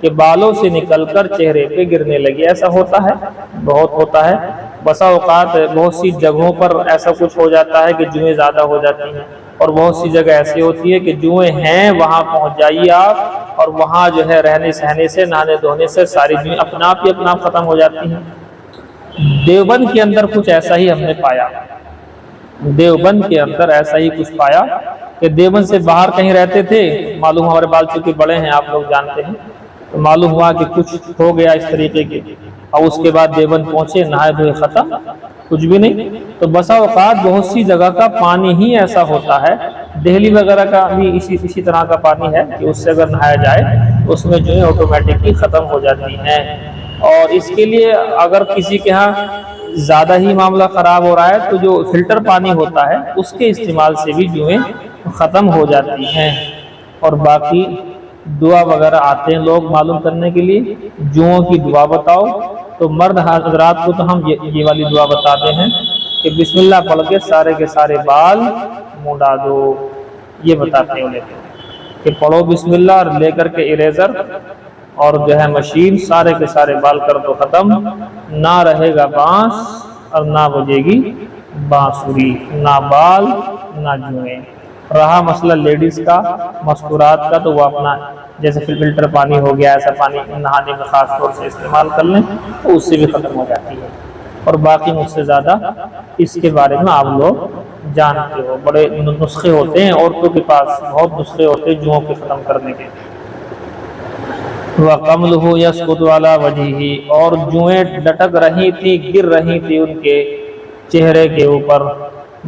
کہ بالوں سے نکل کر چہرے پہ گرنے لگی. ایسا ہوتا ہے، بہت ہوتا ہے، بسا اوقات بہت سی جگہوں پر ایسا کچھ ہو جاتا ہے کہ جوئیں زیادہ ہو جاتی ہیں، اور بہت سی جگہ ایسی ہوتی ہے کہ جوئیں ہیں وہاں پہنچ جائیے آپ، اور وہاں جو ہے رہنے سہنے سے، نہانے دھونے سے ساری جوئیں اپنا آپ ہی اپنا ختم ہو جاتی ہیں. دیوبند کے اندر کچھ ایسا ہی ہم نے پایا، دیوبند کے اندر ایسا ہی کچھ پایا کہ دیوبند سے باہر کہیں رہتے تھے، معلوم ہمارے بال چونکہ بڑے ہیں آپ لوگ جانتے ہیں، تو معلوم ہوا کہ کچھ ہو گیا اس طریقے کے، اور اس کے بعد دیوبند پہنچے، نہائے دھوئے ختم، کچھ بھی نہیں. تو بسا اوقات بہت سی جگہ کا پانی ہی ایسا ہوتا ہے، دہلی وغیرہ کا بھی اسی طرح کا پانی ہے کہ اس سے اگر نہایا جائے تو اس میں جو ہے آٹومیٹکلی ختم ہو جاتی ہیں. اور اس کے لیے اگر کسی کے ہاں زیادہ ہی معاملہ خراب ہو رہا ہے تو جو فلٹر پانی ہوتا ہے اس کے استعمال سے بھی جوئیں ختم ہو جاتی ہیں. اور باقی دعا وغیرہ آتے ہیں لوگ معلوم کرنے کے لیے، جوؤں کی دعا بتاؤ، تو مرد حضرات کو تو ہم یہ والی دعا بتاتے ہیں کہ بسم اللہ پڑھ کے سارے کے سارے بال منڈا دو. یہ بتاتے ہیں انہیں کہ پڑھو بسم اللہ اور لے کر کے اریزر اور جو ہے مشین سارے کے سارے بال کر دو ختم، نہ رہے گا بانس اور نہ بجے گی بانسری، نہ بال نہ جوئیں. رہا مسئلہ لیڈیز کا مستورات کا تو وہ اپنا جیسے فلٹر پانی ہو گیا ایسا پانی نہانے میں خاص طور سے استعمال کر لیں تو اس سے بھی ختم ہو جاتی ہے. اور باقی مجھ سے زیادہ اس کے بارے میں آپ لوگ جانتے ہو، بڑے نسخے ہوتے ہیں عورتوں کے پاس، بہت نسخے ہوتے ہیں جوؤں کو ختم کرنے کے. وَقَمْلُهُ يَسْقُطُ عَلَى وَجْهِهِ اور جوئیں لٹک رہی تھی، گر رہی تھی ان کے چہرے کے اوپر.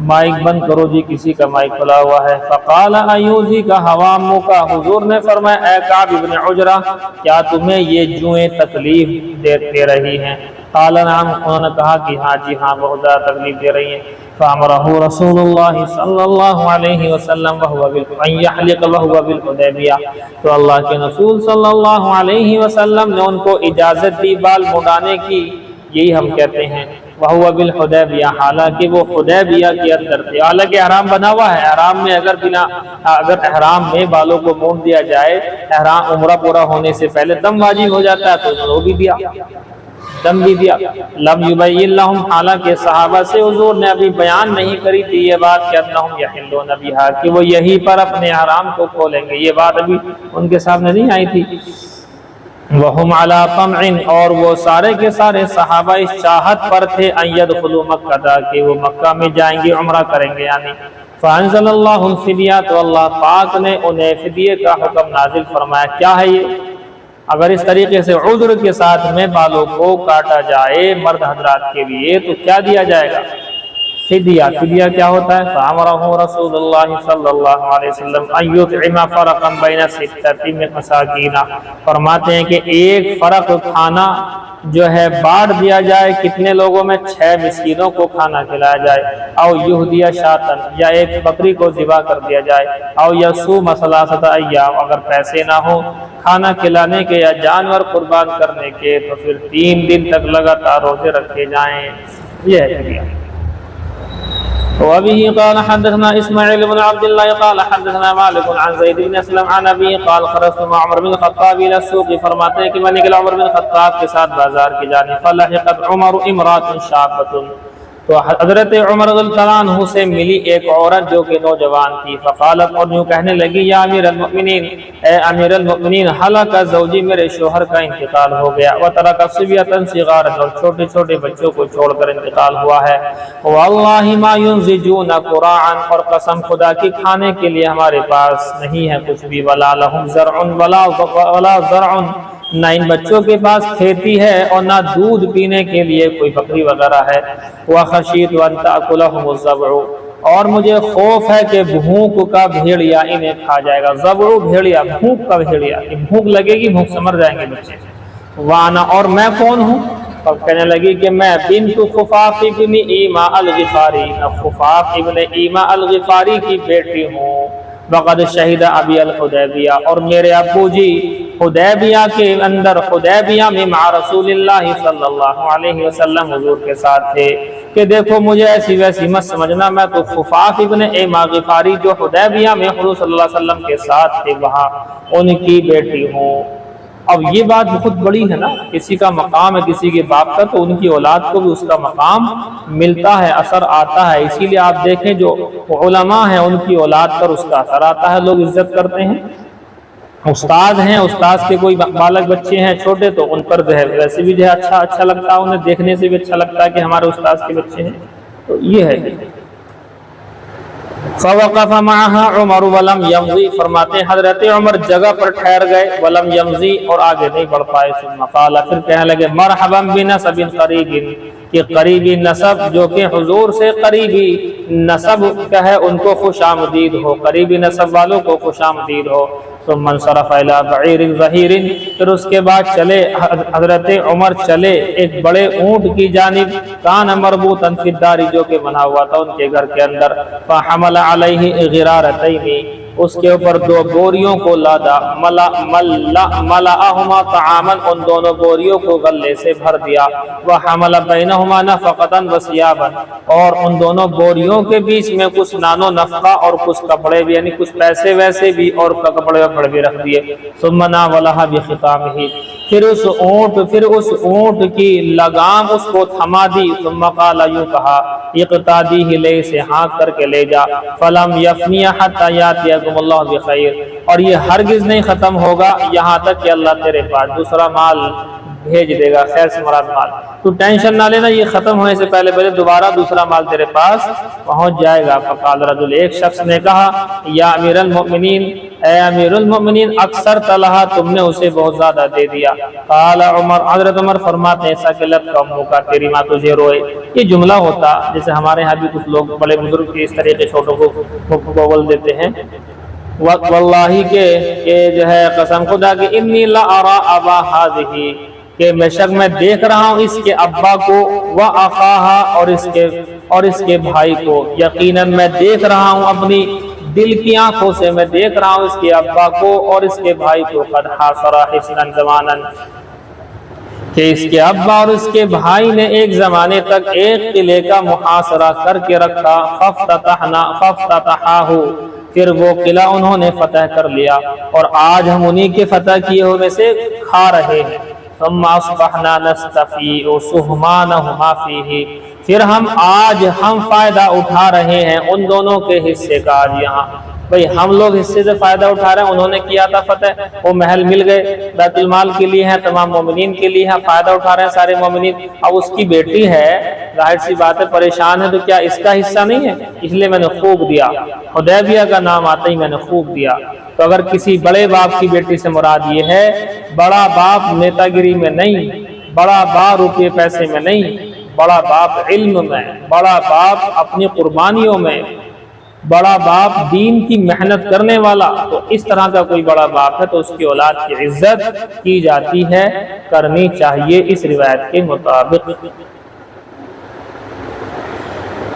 مائک بند کرو جی، کسی کا مائک کھلا ہوا ہے. فَقَالَ أَيُؤْذِيكَ هَوَامُكَ، حضور نے فرمایا اے کعب بن عجرہ کیا تمہیں یہ جوئیں تکلیف دے رہی ہیں؟ قال نعم، انہوں نے کہا کہ ہاں جی ہاں بہت زیادہ تکلیف دے رہی ہیں. فَأَمَرَهُ رسول اللہ صلی اللہ علیہ وسلم أن يحلق وهو بالحدیبیہ، تو اللہ کے رسول صلی اللہ علیہ وسلم نے ان کو اجازت دی بال منڈانے کی. یہی ہم کہتے ہیں وَهُوَ بِالْحُدَيْبِيَةِ، حالانکہ وہ حدیبیہ کے اندر تھے. حالانکہ احرام بنا ہوا ہے، احرام میں اگر احرام میں بالوں کو مونڈ دیا جائے، احرام عمرہ پورا ہونے سے پہلے دم واجب ہو جاتا ہے، تو انہوں نے بھی دیا، دم بھی دیا. لم یبین لہم، حالانکہ صحابہ سے حضور نے ابھی بیان نہیں کری تھی یہ بات کہ انہم یحلون بہا، کہ وہ یہی پر اپنے احرام کو کھولیں گے، یہ بات ابھی ان کے سامنے نہیں آئی تھی. وَهُمْ عَلَىٰ طَمْعٍ، اور وہ سارے کے سارے صحابہ اس چاہت پر تھے ان يدخلوا مکہ، کہ وہ مکہ میں جائیں گے، عمرہ کریں گے یعنی. فَأَنزَلَ اللَّهُ الْفِدْيَةَ، تو اللہ پاک نے انہیں فدیے کا حکم نازل فرمایا. کیا ہے یہ؟ اگر اس طریقے سے عذر کے ساتھ میں بالوں کو کاٹا جائے مرد حضرات کے لیے تو کیا دیا جائے گا؟ فدیہ. فدیہ کیا ہوتا ہے؟ فَأَمَرَهُ رسول اللہ صلی اللہ علیہ وسلم أَن يُطْعِمَ فَرَقًا بَيْنَ سِتَّةِ مَسَاكِينَ، فرماتے ہیں کہ ایک فرق کھانا جو ہے بانٹ دیا جائے کتنے لوگوں میں؟ 6 مسکینوں کو کھانا کھلایا جائے. او یہدیہ شاتن، یا ایک بکری کو ذبح کر دیا جائے. او یصوم ثلاثۃ ایام، اگر پیسے نہ ہو کھانا کھلانے کے یا جانور قربان کرنے کے تو پھر 3 دن تک لگاتار روزے رکھے جائیں. یہ ہے فدیہ. وبه قال حدثنا اسماعيل بن عبد الله قال حدثنا مالك عن زيد بن اسلم عن ابي قال خرجت مع عمر بن الخطاب الى السوق، فرماتے ہیں کہ میں نکلا عمر بن الخطاب کے ساتھ بازار کی جانب، فلحقت عمر امرأة شابة، تو حضرت عمر رضی اللہ عنہ سے ملی ایک عورت جو کہ نوجوان تھی، فقالت، اور یوں کہنے لگی، یا امیر المؤمنین، اے امیر المؤمنین، ہلاک زوجی، میرے شوہر کا انتقال ہو گیا، وترک صبیۃ صغارا، اور چھوٹے چھوٹے بچوں کو چھوڑ کر انتقال ہوا ہے، واللہ ما ينزجون قراعا، اور قسم خدا کی کھانے کے لیے ہمارے پاس نہیں ہے کچھ بھی، ولا لهم زرع ولا زرع، نہ ان بچوں کے پاس کھیتی ہے اور نہ دودھ پینے کے لیے کوئی بکری وغیرہ ہے، وخشیت ان تاکلهم الضبع، اور مجھے خوف ہے کہ بھوک کا بھیڑیا انہیں کھا جائے گا، ضبع بھیڑیا، بھوک کا بھیڑیا، کہ بھوک لگے گی، بھوک سے مر جائیں گے بچے، وانا، اور میں کون ہوں؟ اب کہنے لگی کہ میں بنت خفاف ابن ایما الغفاری، خفاف ابن ایما الغفاری کی بیٹی ہوں، وقد شہید ابی الحدیبیہ، اور میرے ابو جی حدیبیہ کے اندر، حدیبیہ میں مع رسول اللہ صلی اللہ علیہ وسلم حضور کے ساتھ تھے، کہ دیکھو مجھے ایسی ویسی مت سمجھنا، میں تو خفاف ابن ایما غفاری جو حدیبیہ میں حضور صلی اللہ علیہ وسلم کے ساتھ تھے وہاں، ان کی بیٹی ہوں۔ اب یہ بات بہت بڑی ہے نا، کسی کا مقام ہے کسی کے باپ کا، تو ان کی اولاد کو بھی اس کا مقام ملتا ہے، اثر آتا ہے، اسی لیے آپ دیکھیں جو علماء ہیں ان کی اولاد پر اس کا اثر آتا ہے، لوگ عزت کرتے ہیں، استاد ہیں، استاد کے کوئی بالغ بچے ہیں چھوٹے، تو ان پر جو ہے ویسے بھی جو ہے اچھا لگتا ہے، انہیں دیکھنے سے بھی اچھا لگتا ہے کہ ہمارے استاد کے بچے ہیں، تو یہ ہے۔ فوقف معها عمر ولم یمضی، فرماتے ہیں حضرت عمر جگہ پر ٹھہر گئے، ولم یمضی، اور آگے نہیں بڑھ پائے، ثم قال، پھر کہنے لگے، مرحبا بنسب قریب، کہ قریبی نسب جو کہ حضور سے قریبی نسب کا ہے ان کو خوش آمدید ہو، قریبی نسب والوں کو خوش آمدید ہو۔ ثم انصرف الى بعیر ظہیر، پھر اس کے بعد چلے حضرت عمر چلے ایک بڑے اونٹ کی جانب، کان مربوطا فی الدار، جو کہ بنا ہوا تھا ان کے گھر کے اندر، فحمل علیہ غرارتین، اس کے اوپر دو بوریوں کو لادا، ملأہما طعاما، ان دونوں بوریوں کو غلے سے بھر دیا، وحمل بینہما نفقۃ وثیابا، اور ان دونوں بوریوں کے بیچ میں کچھ نان و نفقہ اور کچھ کپڑے بھی، یعنی کچھ پیسے ویسے بھی اور کپڑے وپڑے بھی رکھ دیے، ثم ناولھا بخطامہ، پھر اس اونٹ کی لگام اس کو تھما دی، ثم قال، یوں کہا، اقتادیہ، لے سے ہانک کر کے لے جا، فلم یفنی حتی یاتیکم اللہ بخیر، اور یہ ہرگز نہیں ختم ہوگا یہاں تک کہ اللہ تیرے پاس دوسرا مال بھیج دے گا، خیر سے مراد مال، تو ٹینشن نہ لینا، یہ ختم ہونے سے پہلے دوبارہ دوسرا مال تیرے پاس پہنچ جائے گا۔ فقال رجل، ایک شخص نے کہا، یا امیر المؤمنین، اے امیر المؤمنین، اکثر طلحہ، تم نے اسے بہت زیادہ دے دیا۔ قال عمر، حضرت عمر فرماتے ہیں، سکلت قومک، تیری ماں تجھے روئے، یہ جملہ ہوتا جیسے ہمارے یہاں بھی کچھ لوگ بڑے بزرگ اس طرح کے چھوٹوں کو بول دیتے ہیں، واللہ کہ جو ہے قسم خدا کہ انی لارى ابا هذه، کہ بے شک میں دیکھ رہا ہوں اس کے ابا کو، واخاها، اور اس کے بھائی کو، یقیناً میں دیکھ رہا ہوں اپنی دل کی آنکھوں سے، میں دیکھ رہا ہوں اس کے ابا کو اور اس کے بھائی کو، قد حاصر حصنا زمانا، کہ اس کے ابا اور اس کے بھائی نے ایک زمانے تک ایک قلعے کا محاصرہ کر کے رکھا، فافتتحاہ، پھر وہ قلعہ انہوں نے فتح کر لیا، اور آج ہم انہی کے فتح کیے ہوئے سے کھا رہے ہیں۔ ثم اصبحنا نستفیء سہمانہما فیہ، پھر آج ہم فائدہ اٹھا رہے ہیں ان دونوں کے حصے کا، آج یہاں بھئی ہم لوگ حصے سے فائدہ اٹھا رہے ہیں، انہوں نے کیا تھا فتح، وہ محل مل گئے، بیت المال کے لیے ہیں، تمام مومنین کے لیے ہیں، فائدہ اٹھا رہے ہیں سارے مومنین، اب اس کی بیٹی ہے، ظاہر سی بات ہے پریشان ہے، تو کیا اس کا حصہ نہیں ہے؟ اس لیے میں نے خوب دیا، حدیبیہ کا نام آتا ہی میں نے خوب دیا۔ تو اگر کسی بڑے باپ کی بیٹی سے مراد یہ ہے، بڑا باپ نیتا گری میں نہیں، بڑا باپ روپے پیسے میں نہیں، بڑا باپ علم میں، بڑا باپ اپنی قربانیوں میں، بڑا باپ دین کی محنت کرنے والا، تو اس طرح کا کوئی بڑا باپ ہے تو اس کی اولاد کی عزت کی جاتی ہے، کرنی چاہیے اس روایت کے مطابق۔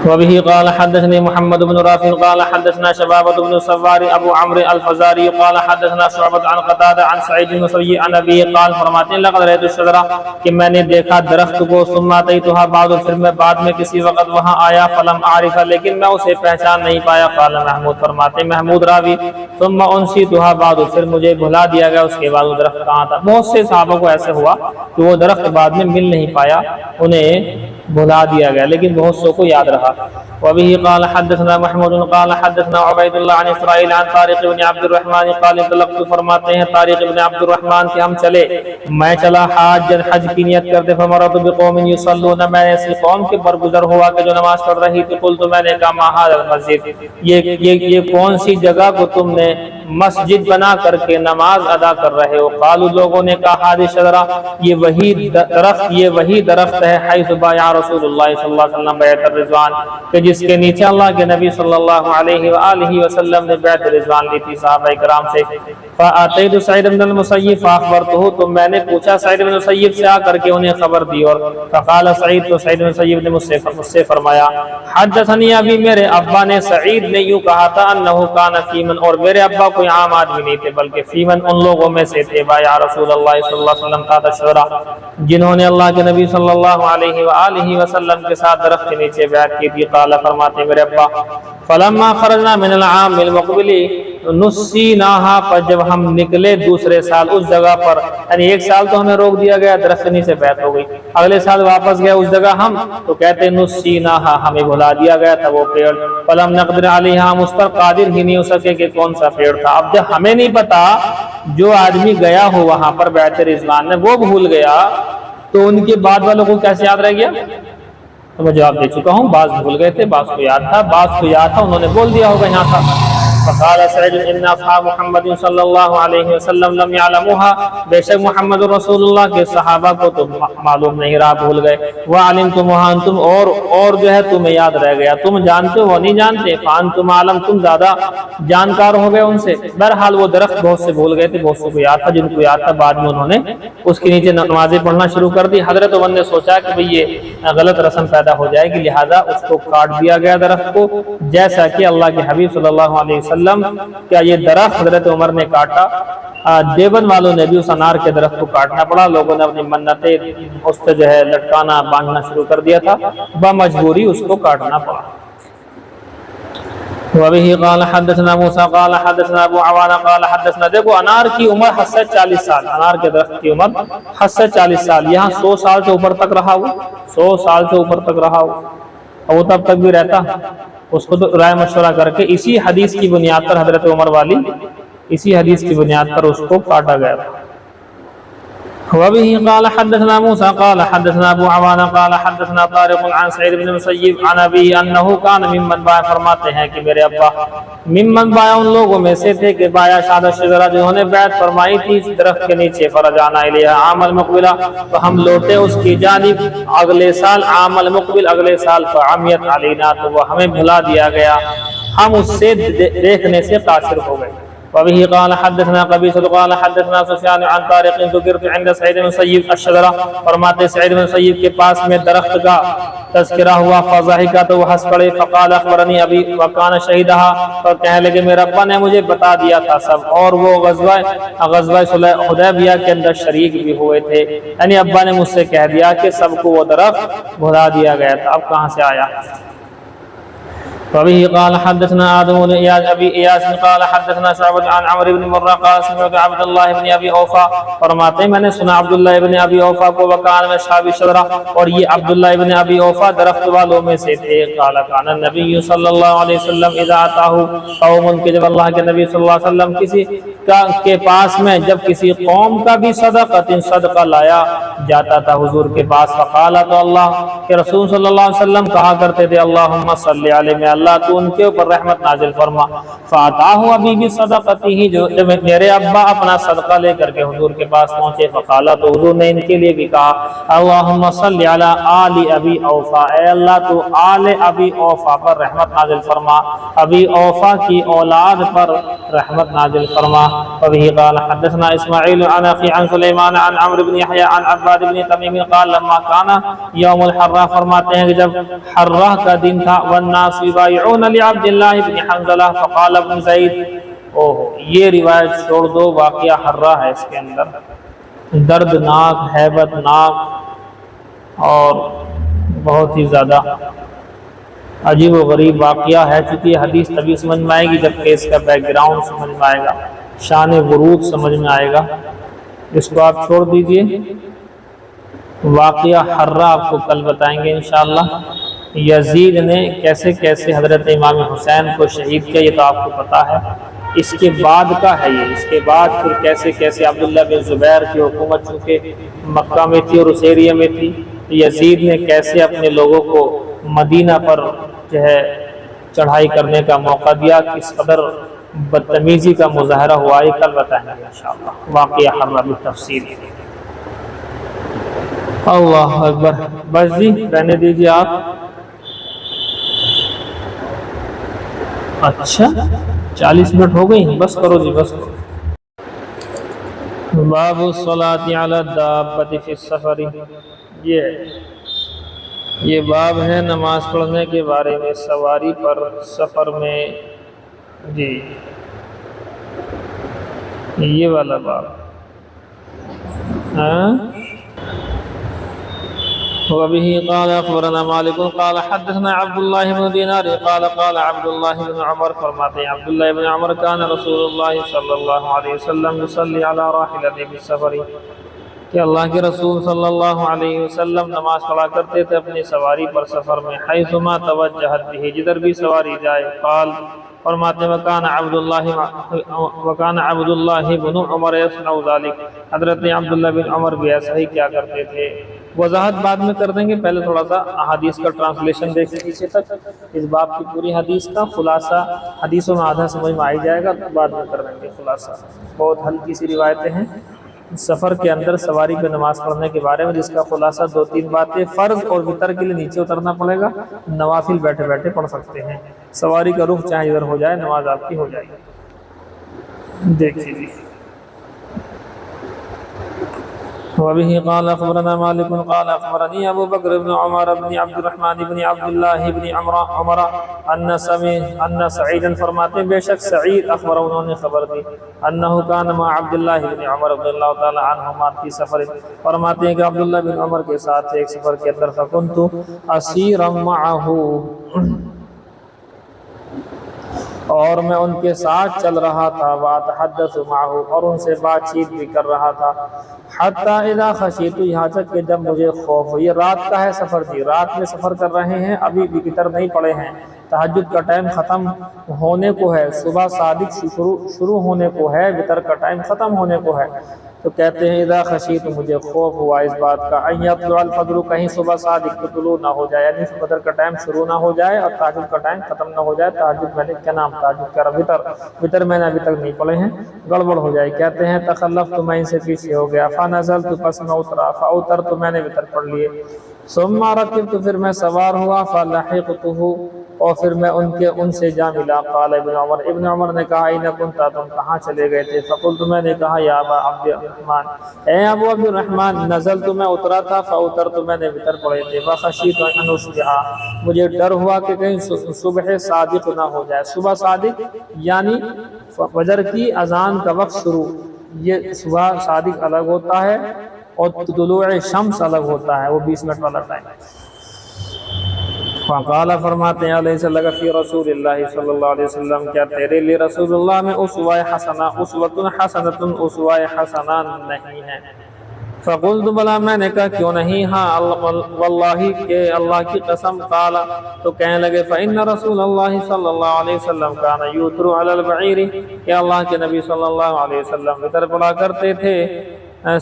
وبه قال حدثني محمد بن رافع قال حدثنا شبابة بن سوار ابو عمرو الفزاري قال حدثنا شعبة عن قتادة عن سعيد بن مسيب عن ابي قال فرماتے ہیں لقد رأيت الشجرة کہ میں نے دیکھا درخت کو ثم اتيتها بعد پھر میں بعد میں کسی وقت وہاں آیا فلم اعرف لیکن میں اسے پہچان نہیں پایا قال محمود فرماتے ہیں محمود راوی ثم انسيتها بعد پھر مجھے بھلا دیا گیا اس کے بعد وہ درخت کہاں تھا۔ بہت سے صحابہ کو ایسے ہوا کہ وہ درخت بعد میں مل نہیں پایا، انہیں بھلا دیا گیا، لیکن بہت سو کو یاد رہا۔ وبه قال حدثنا محمود قال حدثنا عبید اللہ عن اسرائیل عن طارق بن عبد الرحمن قال انطلقت فرماتے ہیں طارق بن عبد الرحمن کہ ہم چلے، میں چلا حاج حج کی نیت کرتے فمرت بقوم یصلون، میں ایسی قوم کے پر گزر ہوا کہ جو نماز پڑھ رہی تھی، قلت میں نے کہا ما ھذا المسجد، یہ کون سی جگہ کو تم نے مسجد بنا کر کے نماز ادا کر رہے ہو؟ قالوا لوگوں نے کہا ھذہ شجرہ، یہ وہی درخت ہے حیث بایا رسول اللہ صلی اللہ علیہ وسلم بیعۃ الرضوان، کہ جس کے نیچے اللہ کے نبی صلی اللہ علیہ وآلہ وسلم نے بیعت رضوان لی تھی صحابہ کرام سے۔ فاتیت سعید بن المسیب فاخبرته، تو میں نے پوچھا سعید بن المسیب سے آ کر کے انہیں خبر دی، اور فقال سعید، تو سعید بن المسیب نے مجھ سے فرمایا حدثنی ابی، میرے ابا نے سعید نے یوں کہا تھا انہ کان فی من، اور میرے ابا کوئی عام آدمی نہیں تھے بلکہ فی من ان لوگوں میں سے تھے بایا رسول اللہ صلی اللہ علیہ وسلم تحت الشجرہ، جنہوں نے اللہ کے نبی صلی اللہ علیہ وآلہ وسلم کے ساتھ درخت کے نیچے بیعت کی تھی۔ قال فرماتے میرے ابا فلما خرجنا من العام المقبل نسیناها، پر جب ہم نکلے دوسرے سال اس جگہ پر، یعنی ایک سال تو ہمیں روک دیا گیا، درخت کے نیچے بیعت ہو گئی، اگلے سال واپس گیا اس جگہ ہم، تو کہتے نسیناها، ہمیں بھلا دیا گیا تھا وہ پیڑ، فلم نقدر علیہا، ہم اس پر قادر ہی نہیں ہو سکے کہ کون سا پیڑ تھا۔ اب جب ہمیں نہیں پتا، جو آدمی گیا ہو وہاں پر بیعت رضوان میں وہ بھول گیا، تو ان کے بعد والوں کو کیسے یاد رہ گیا؟ تو میں جواب دے چکا ہوں، بعض بھول گئے تھے، بعض کو یاد تھا، بعض کو یاد تھا انہوں نے بول دیا ہوگا یہاں تھا۔ فقال سعید ان اصحاب محمد صلی اللہ علیہ وسلم لم يعلموها، بے شک محمد رسول اللہ کے صحابہ کو تو معلوم نہیں رہا، بھول گئے، وعلمتموها انتم، اور جو ہے تمہیں یاد رہ گیا، تم جانتے ہو نہیں جانتے، فانتم عالم، تم زیادہ جانکار ہو گئے ان سے۔ بہرحال وہ درخت بہت سے بھول گئے تھے، بہت سے کو یاد تھا، جن کو یاد تھا بعد میں انہوں نے اس کے نیچے نمازیں پڑھنا شروع کر دی۔ حضرت عمر نے سوچا کہ بھئی یہ غلط رسم پیدا ہو جائے گی، لہذا اس کو کاٹ دیا گیا درخت کو، جیسا کہ اللہ کے حبیب صلی اللہ علیہ وسلم، کیا یہ درخت حضرت عمر نے کاٹا، دیوبند والوں نے بھی اس انار کے درخت کو کاٹنا پڑا، لوگوں نے اپنی منتیں اس پہ جو ہے لٹکانا باندھنا شروع کر دیا تھا، بمجبوری اس کو کاٹنا پڑا۔ وبه قال حدثنا موسیٰ قال حدثنا ابو عوانہ قال حدثنا، دیکھو انار کی عمر حد سے 40 سال، انار کے درخت کی عمر حد سے 40 سال، یہاں 100 سال سے اوپر تک رہا ہو، 100 سال سے اوپر تک رہا ہو، اور وہ تب تک بھی رہتا، اس کو تو رائے مشورہ کر کے اسی حدیث کی بنیاد پر حضرت عمر والی، اسی حدیث کی بنیاد پر اس کو کاٹا گیا تھا۔ وبه قال حدثنا موسى قال حدثنا ابو عوانہ قال حدثنا طارق عن سعید بن مسیب عن ابی انه كان ممن بایا، فرماتے ہیں کہ میرے ابا ممن بایا ان لوگوں میں سے تھے کہ بایا شاد الشجرہ، جنہوں نے بیعت فرمائی تھی درخت کے نیچے، فرجعنا الیہا عام المقبلہ، تو ہم لوٹے اس کی جانب اگلے سال، عام المقبل اگلے سال، فعمیت علینا، تو وہ ہمیں بھلا دیا گیا، ہم اس سے دیکھنے سے قاصر ہو گئے۔ وبه قال حدثنا قبيصة قال حدثنا سفيان عن طارق ذكرت عند سعيد بن المسيب الشجرة، فرماتے سعید بن المسیب کے پاس میں درخت کا تذکرہ ہوا، فضحك، تو وہ ہنس پڑے، فقال اخبرني ابي وكان شهيدها، اور کہنے لگے میرے ابا نے مجھے بتا دیا تھا سب، اور وہ غزوہ صلح حدیبیہ کے اندر شریک بھی ہوئے تھے، یعنی ابا نے مجھ سے کہہ دیا کہ سب کو وہ درخت بھلا دیا گیا تھا، اب کہاں سے آیا؟ وبه قال حدثنا آدم بن ابي اياس قال حدثنا شعبة عن عمرو بن مرة قال سمعت عبد الله بن ابي اوفى، فرماتے ہیں میں نے سنا عبداللہ ابن ابی اوفا کو، وکان میں شاب الشجرہ، اور یہ عبداللہ ابن ابی اوفا درخت والوں میں سے تھے، قال کان النبی صلی اللہ علیہ وسلم اذا اتاه قوم، کہ جب اللہ کے نبی صلی اللہ علیہ وسلم کسی کے پاس میں جب کسی قوم کا بھی صدقہ لایا جاتا تھا حضور کے پاس، فقال، تو اللہ کے رسول صلی اللہ علیہ وسلم کہا کرتے تھے اللہم صلی علیہ اللہ تو ان کے اوپر رحمت نازل فرما۔ فَأَتَاهُ أَبِي بِصَدَقَتِهِ، جو میرے ابا اپنا صدقہ لے کر کے حضور کے پاس پہنچے، فقال، تو حضور نے ان کے لیے بھی کہا، اللہم صلی علی آل ابی اوفا، اے اللہ تو آل ابی اوفا پر رحمت نازل فرما، ابی اوفا کی اولاد پر رحمت نازل فرما۔ وبه قال حدثنا اسماعیل عن اخی عن سلیمان عن عمرو بن یحیی عن عباد بن تمیم قال لما کان یوم الحرہ، فرماتے ہیں کہ جب حرہ کا دن تھا، والناس یبایعون لعبد اللہ بن حنظلہ فقال ابن زید، یہ روایت چھوڑ دو، واقعہ حرہ ہے اس کے اندر، دردناک، ہیبت ناک اور بہت ہی زیادہ عجیب و غریب واقعہ ہے، چونکہ یہ حدیث تبھی سمجھ میں آئے گی جبکہ اس کا بیک گراؤنڈ سمجھ میں آئے گا، شان ورود سمجھ میں آئے گا۔ اس کو آپ چھوڑ دیجئے، واقعہ حرہ آپ کو کل بتائیں گے انشاءاللہ۔ یزید نے کیسے کیسے حضرت امام حسین کو شہید کیا یہ تو آپ کو پتا ہے، اس کے بعد کا ہے یہ، اس کے بعد پھر کیسے کیسے عبداللہ بن زبیر کی حکومت چونکہ مکہ میں تھی اور اس ایریا میں تھی، یزید نے کیسے اپنے لوگوں کو مدینہ پر جو ہے چڑھائی کرنے کا موقع دیا، کس قدر بدتمیزی کا مظاہرہ ہوا، یہ کل بتائیں گے انشاءاللہ، واقعہ حرہ بالتفصیل۔ اللہ اکبر، بس جی رہنے دیجیے آپ۔ اچھا 40 منٹ ہو گئی، بس کرو جی بس کرو۔ باب الصلاۃ علی الدابۃ فی السفر، یہ باب ہے نماز پڑھنے کے بارے میں سواری پر سفر میں، جی یہ والا باب۔ وبه قال اخبرنا مالک قال حدثنا عبد اللہ بن دینار قال قال عبد اللہ بن عمر، فرماتے ہیں عبداللہ بن عمر کان رسول اللہ صلی اللہ علیہ وسلم یصلی علی راحلتہ بالسفر، کہ اللہ کے رسول صلی اللہ علیہ وسلم نماز پڑھا کرتے تھے اپنی سواری پر سفر میں، حیثما توجہت بہ، جدھر بھی سواری جائے۔ قال، فرماتے ہیں وکان عبداللہ بن عمر یصنع ذلک، حضرت عبداللہ بن عمر بھی ایسا ہی کیا کرتے تھے۔ وضاحت بعد میں کر دیں گے، پہلے تھوڑا سا حدیث کا ٹرانسلیشن دیکھیں پیچھے تک، اس باب کی پوری حدیث کا خلاصہ حدیثوں میں آدھا سمجھ میں آئی جائے گا، بعد میں کر دیں گے خلاصہ۔ بہت ہلکی سی روایتیں ہیں سفر کے اندر سواری پہ نماز پڑھنے کے بارے میں، جس کا خلاصہ 2-3 باتیں، فرض اور وتر کے لیے نیچے اترنا پڑے گا، نوافل بیٹھے بیٹھے پڑھ سکتے ہیں، سواری کا رخ چاہے ادھر ہو جائے نماز آپ کی ہو جائے گی۔ دیکھیے جی، وبه قال اخبرنا مالک قال اخبرني ابو بکر بن عمر بن عبد الرحمن بن عبد الله بن عمر ان سعیدا، فرماتے ہیں بے شک سعید اخبر، انہوں نے خبر دی، انه كان مع عبد الله بن عمر رضی اللہ تعالی عنہما في سفر، فرماتے ہیں کہ عبداللہ بن عمر کے ساتھ ایک سفر کے اندر، فكنت اسيرا معه، اور میں ان کے ساتھ چل رہا تھا، واتحدث معه، اور ان سے بات چیت بھی کر رہا تھا، حتی اذا خشیت، یہاں تک کہ جب مجھے خوف ہو۔ یہ رات کا ہے سفر جی، رات میں سفر کر رہے ہیں، ابھی بھی وتر نہیں پڑے ہیں، تہجد کا ٹائم ختم ہونے کو ہے، صبح صادق شروع ہونے کو ہے، وتر کا ٹائم ختم ہونے کو ہے، تو کہتے ہیں اذا خشیت، مجھے خوف ہوا اس بات کا، ان یطلع الفجر، کہیں صبح صادق طلوع نہ ہو جائے، یعنی فجر کا ٹائم شروع نہ ہو جائے اور تہجد کا ٹائم ختم نہ ہو جائے۔ تہجد میں نے کیا نام، تہجد کہہ رہا وتر میں نے ابھی تک نہیں پڑھے ہیں، گڑبڑ ہو جائے۔ کہتے ہیں تخلفت، میں ان سے پیچھے ہو گیا، فنزلت، پس میں اترا، فاوترت، میں نے وتر پڑھ لیے، ثم رکبت، پھر میں سوار ہوا، فلحقته، اور پھر میں ان سے جا ملا۔ قال ابن عمر نے کہا این کنت، تم کہاں چلے گئے تھے؟ فقلت، میں نے کہا یا ابا عبد الرحمن، اے ابو عبد الرحمن، نزلت، میں اترا تھا، فاوترت، میں نے وتر پڑھے تھے، وخشیت ان اصبح، مجھے ڈر ہوا کہ کہیں صبح صادق نہ ہو جائے۔ صبح صادق یعنی فجر کی اذان کا وقت شروع، یہ صبح صادق الگ ہوتا ہے اور طلوع شمس الگ ہوتا ہے، وہ 20 منٹ والا ٹائم۔ فقال، فرماتے ہیں علیہ السلام فی رسول اللہ صلی اللہ علیہ وسلم، کیا تیرے لیے رسول اللہ میں اسوہ حسنہ، اسوۃ حسنۃ، اسوہ حسنہ نہیں ہے؟ فقلت، بلا، میں نے کہا کیوں نہیں، ہاں واللہ، کہ اللہ کی قسم، قال، تو کہنے لگے فإن رسول اللہ صلی اللہ علیہ وسلم کان یوتر علی البعیر، کہ اللہ کے نبی صلی اللہ علیہ وسلم وتر پڑھا کرتے تھے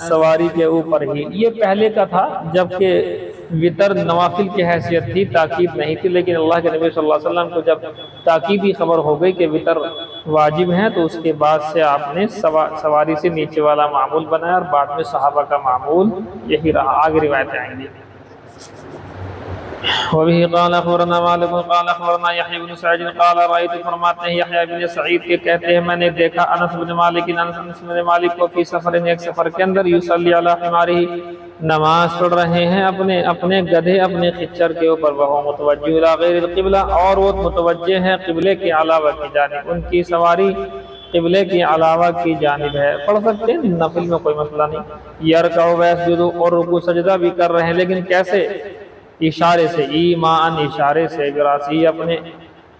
سواری کے اوپر ہی۔ یہ پہلے کا تھا، جبکہ وطر نوافل کی حیثیت تھی، تاکید نہیں تھی، لیکن اللہ کے نبی صلی اللہ علیہ وسلم کو جب تاکیدی خبر ہو گئی کہ وطر واجب ہے تو اس کے بعد سے آپ نے سواری سے نیچے والا معمول بنایا، اور بعد میں صحابہ کا معمول یہی رہا۔ آگے روایتیں آئیں گی۔ وبه قال اخبرنا مالک قال اخبرنا یحیی بن سعید قال رأیت، فرماتے ہیں یحییٰ بن سعید کے کہتے ہیں میں نے دیکھا انس بن مالک کو فی سفر، ایک سفر کے اندر، یصلی علی حمارہ، نماز پڑھ رہے ہیں اپنے گدھے، اپنے خچر کے اوپر، وہ متوجہ الی غیر القبلہ، اور وہ متوجہ ہیں قبلے کے علاوہ کی جانب، ان کی سواری قبلے کی علاوہ کی جانب ہے۔ پڑھ سکتے ہیں نفل میں کوئی مسئلہ نہیں۔ یرکع ویسجد، اور رکوع سجدہ بھی کر رہے ہیں، لیکن کیسے؟ اشارے سے، ایمان اشارے سے، براسی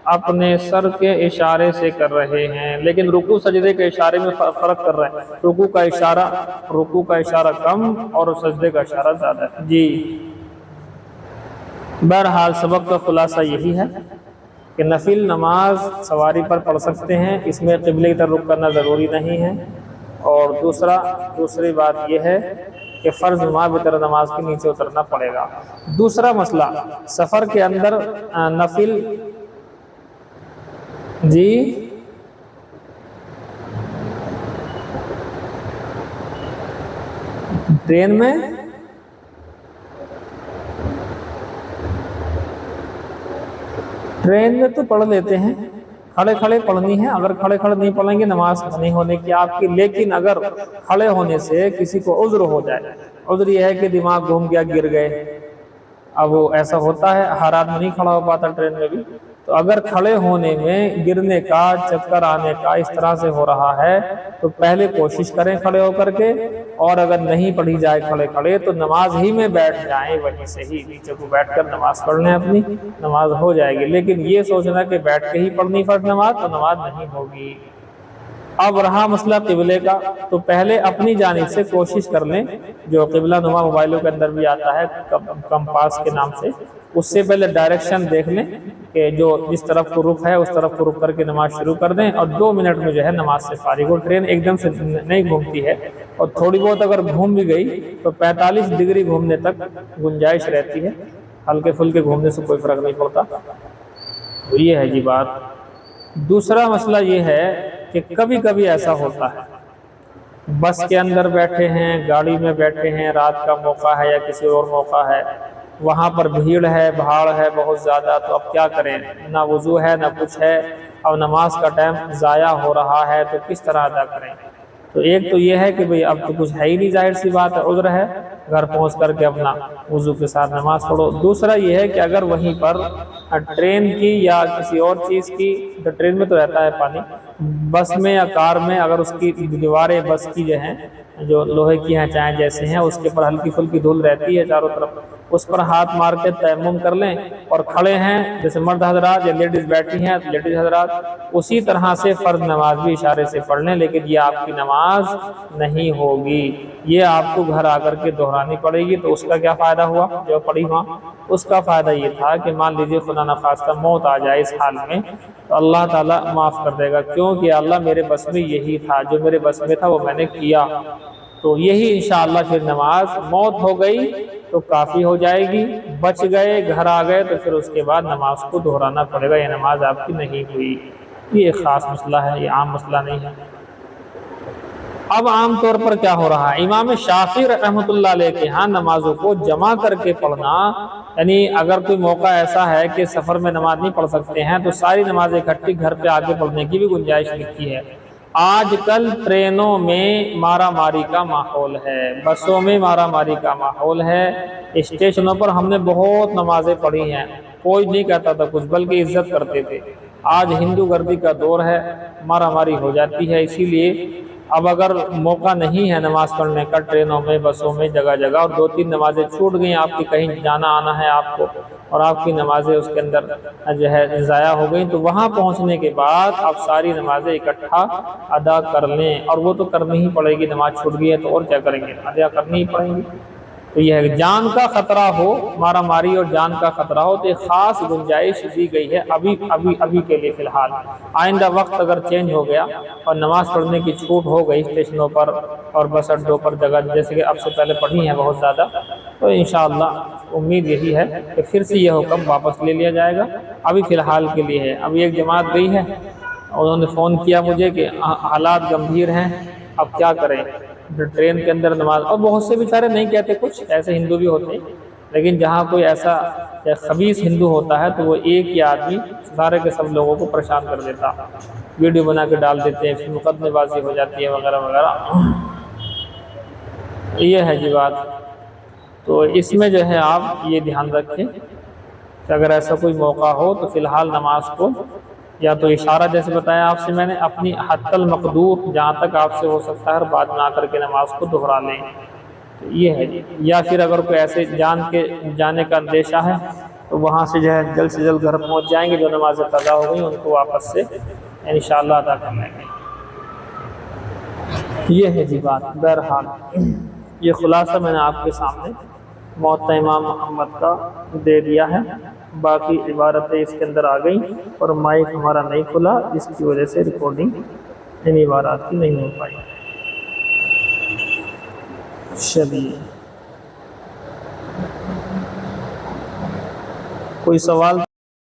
اپنے سر کے اشارے سے کر رہے ہیں، لیکن رکوع سجدے کے اشارے میں فرق کر رہے ہیں۔ رکوع کا اشارہ کم اور سجدے کا اشارہ زیادہ ہے۔ جی بہرحال سبق کا خلاصہ یہی ہے کہ نفل نماز سواری پر پڑھ سکتے ہیں، اس میں قبلے کی طرف رخ کرنا ضروری نہیں ہے۔ اور دوسری بات یہ ہے کہ فرض نماز وتر نماز کے نیچے اترنا پڑے گا۔ دوسرا مسئلہ، سفر کے اندر نفل، جی ٹرین میں تو پڑھ لیتے ہیں، کھڑے کھڑے پڑھنی ہے، اگر کھڑے کھڑے نہیں پڑھیں گے نماز نہیں ہونے کی آپ کی، لیکن اگر کھڑے ہونے سے کسی کو عذر ہو جائے، عذر یہ ہے کہ دماغ گھوم گیا، گر گئے، اب وہ ایسا ہوتا ہے، ہر آدمی نہیں کھڑا ہو پاتا ٹرین میں بھی، تو اگر کھڑے ہونے میں گرنے کا، چکر آنے کا اس طرح سے ہو رہا ہے تو پہلے کوشش کریں کھڑے ہو کر کے، اور اگر نہیں پڑھی جائے کھڑے کھڑے تو نماز ہی میں بیٹھ جائیں، وہیں سے ہی نیچے کو بیٹھ کر نماز پڑھ لیں، اپنی نماز ہو جائے گی۔ لیکن یہ سوچنا کہ بیٹھ کے ہی پڑھنی فرض نماز تو نماز نہیں ہوگی۔ اب رہا مسئلہ قبلے کا، تو پہلے اپنی جانب سے کوشش کر لیں، جو قبلہ نما موبائلوں کے اندر بھی آتا ہے کمپاس کے نام سے، اس سے پہلے ڈائریکشن دیکھ لیں کہ جو جس طرف کو رخ ہے اس طرف کو رخ کر کے نماز شروع کر دیں، اور 2 منٹ میں جو ہے نماز سے فارغ ہو۔ ٹرین ایک دم سے نہیں گھومتی ہے، اور تھوڑی بہت اگر گھوم بھی گئی تو 45 ڈگری گھومنے تک گنجائش رہتی ہے، ہلکے پھلکے گھومنے سے کوئی فرق نہیں پڑتا۔ تو یہ ہے جی بات۔ دوسرا مسئلہ یہ ہے کہ کبھی کبھی ایسا ہوتا ہے، بس کے اندر بیٹھے ہیں، گاڑی میں بیٹھے ہیں، رات کا موقع ہے یا کسی اور موقع ہے، وہاں پر بھیڑ ہے، بھاڑ ہے بہت زیادہ، تو اب کیا کریں؟ نہ وضو ہے نہ کچھ ہے، اب نماز کا ٹائم ضائع ہو رہا ہے، تو کس طرح ادا کریں؟ تو ایک تو یہ ہے کہ بھئی اب تو کچھ ہے ہی نہیں، ظاہر سی بات ہے، عذر ہے، گھر پہنچ کر کے اپنا وضو کے ساتھ نماز پڑھو۔ دوسرا یہ ہے کہ اگر وہیں پر ٹرین کی یا کسی اور چیز کی، تو ٹرین میں تو رہتا ہے پانی، بس میں یا کار میں اگر اس کی دیواریں بس کی جو ہیں، جو لوہے کی ہیں چاہے جیسے ہیں، اس کے پر ہلکی پھلکی دھول رہتی ہے چاروں طرف، اس پر ہاتھ مار کے تیمم کر لیں، اور کھڑے ہیں جیسے مرد حضرات یا لیڈیز بیٹھی ہیں لیڈیز حضرات، اسی طرح سے فرض نماز بھی اشارے سے پڑھ لیں، لیکن یہ آپ کی نماز نہیں ہوگی، یہ آپ کو گھر آ کر کے دہرانی پڑے گی۔ تو اس کا کیا فائدہ ہوا جو پڑھی وہاں؟ اس کا فائدہ یہ تھا کہ مان لیجیے خدا نخواستہ موت آ جائے اس حال میں، تو اللہ تعالیٰ معاف کر دے گا، کیونکہ اللہ میرے بس میں یہی تھا، جو میرے بس میں تھا وہ میں نے کیا، تو یہی انشاءاللہ پھر نماز، موت ہو گئی تو کافی ہو جائے گی، بچ گئے گھر آ گئے تو پھر اس کے بعد نماز کو دہرانا پڑے گا، یہ نماز آپ کی نہیں ہوئی۔ یہ ایک خاص مسئلہ ہے، یہ عام مسئلہ نہیں ہے۔ اب عام طور پر کیا ہو رہا ہے، امام شافعی رحمۃ اللہ علیہ کے ہاں نمازوں کو جمع کر کے پڑھنا، یعنی اگر کوئی موقع ایسا ہے کہ سفر میں نماز نہیں پڑھ سکتے ہیں تو ساری نمازیں اکٹھی گھر پہ آگے پڑھنے کی بھی گنجائش لکھی ہے۔ آج کل ٹرینوں میں مارا ماری کا ماحول ہے، بسوں میں مارا ماری کا ماحول ہے، اسٹیشنوں پر ہم نے بہت نمازیں پڑھی ہیں، کوئی نہیں کہتا تھا کچھ، بلکہ عزت کرتے تھے۔ آج ہندو گردی کا دور ہے، مارا ماری ہو جاتی ہے، اسی لیے اب اگر موقع نہیں ہے نماز پڑھنے کا ٹرینوں میں بسوں میں جگہ جگہ، اور 2-3 نمازیں چھوٹ گئیں آپ کی، کہیں جانا آنا ہے آپ کو، اور آپ کی نمازیں اس کے اندر جو ہے ضائع ہو گئیں، تو وہاں پہنچنے کے بعد آپ ساری نمازیں اکٹھا ادا کر لیں، اور وہ تو کرنی ہی پڑے گی، نماز چھوٹ گئی ہے تو اور کیا کریں گے، ادا کرنی ہی پڑیں گی۔ تو یہ ہے جان کا خطرہ ہو، مارا ماری اور جان کا خطرہ ہو، تو ایک خاص گنجائش دی گئی ہے ابھی کے لیے فی الحال۔ آئندہ وقت اگر چینج ہو گیا اور نماز پڑھنے کی چھوٹ ہو گئی اسٹیشنوں پر اور بس اڈوں پر جگہ، جیسے کہ اب سے پہلے پڑھی ہیں بہت زیادہ، تو انشاءاللہ امید یہی ہے کہ پھر سے یہ حکم واپس لے لیا جائے گا۔ ابھی فی الحال کے لیے ہے۔ ابھی ایک جماعت گئی ہے، انہوں نے فون کیا مجھے کہ حالات گمبھیر ہیں، اب کیا کریں، ٹرین کے اندر نماز، اور بہت سے بیچارے نہیں کہتے کچھ، ایسے ہندو بھی ہوتے ہیں، لیکن جہاں کوئی ایسا خبیث ہندو ہوتا ہے تو وہ ایک ہی آدمی سارے کے سب لوگوں کو پریشان کر دیتا، ویڈیو بنا کے ڈال دیتے ہیں، پھر مقدمے بازی ہو جاتی ہے وغیرہ وغیرہ۔ یہ ہے جی بات۔ تو اس میں جو ہے آپ یہ دھیان رکھیں کہ اگر ایسا کوئی موقع ہو تو فی الحال نماز کو یا تو اشارہ جیسے بتایا آپ سے میں نے، اپنی حد المقدور جہاں تک آپ سے ہو سکتا ہے، اور بعد میں آ کر کے نماز کو دہرا لیں، تو یہ ہے جی۔ یا پھر اگر کوئی ایسے جان کے جانے کا اندیشہ ہے تو وہاں سے جو ہے جلد سے جلد گھر پہنچ جائیں گے، جو نمازیں قضا ہو گئی ان کو واپس سے انشاءاللہ ادا کر لیں گے۔ یہ ہے جی بات۔ بہرحال یہ خلاصہ میں نے آپ کے سامنے موطا امام محمد کا دے دیا ہے، باقی عبارتیں اس کے اندر آ گئیں اور مائک ہمارا نہیں کھلا، جس کی وجہ سے ریکارڈنگ ان عبارات کی نہیں ہو پائی۔ چلیے، کوئی سوال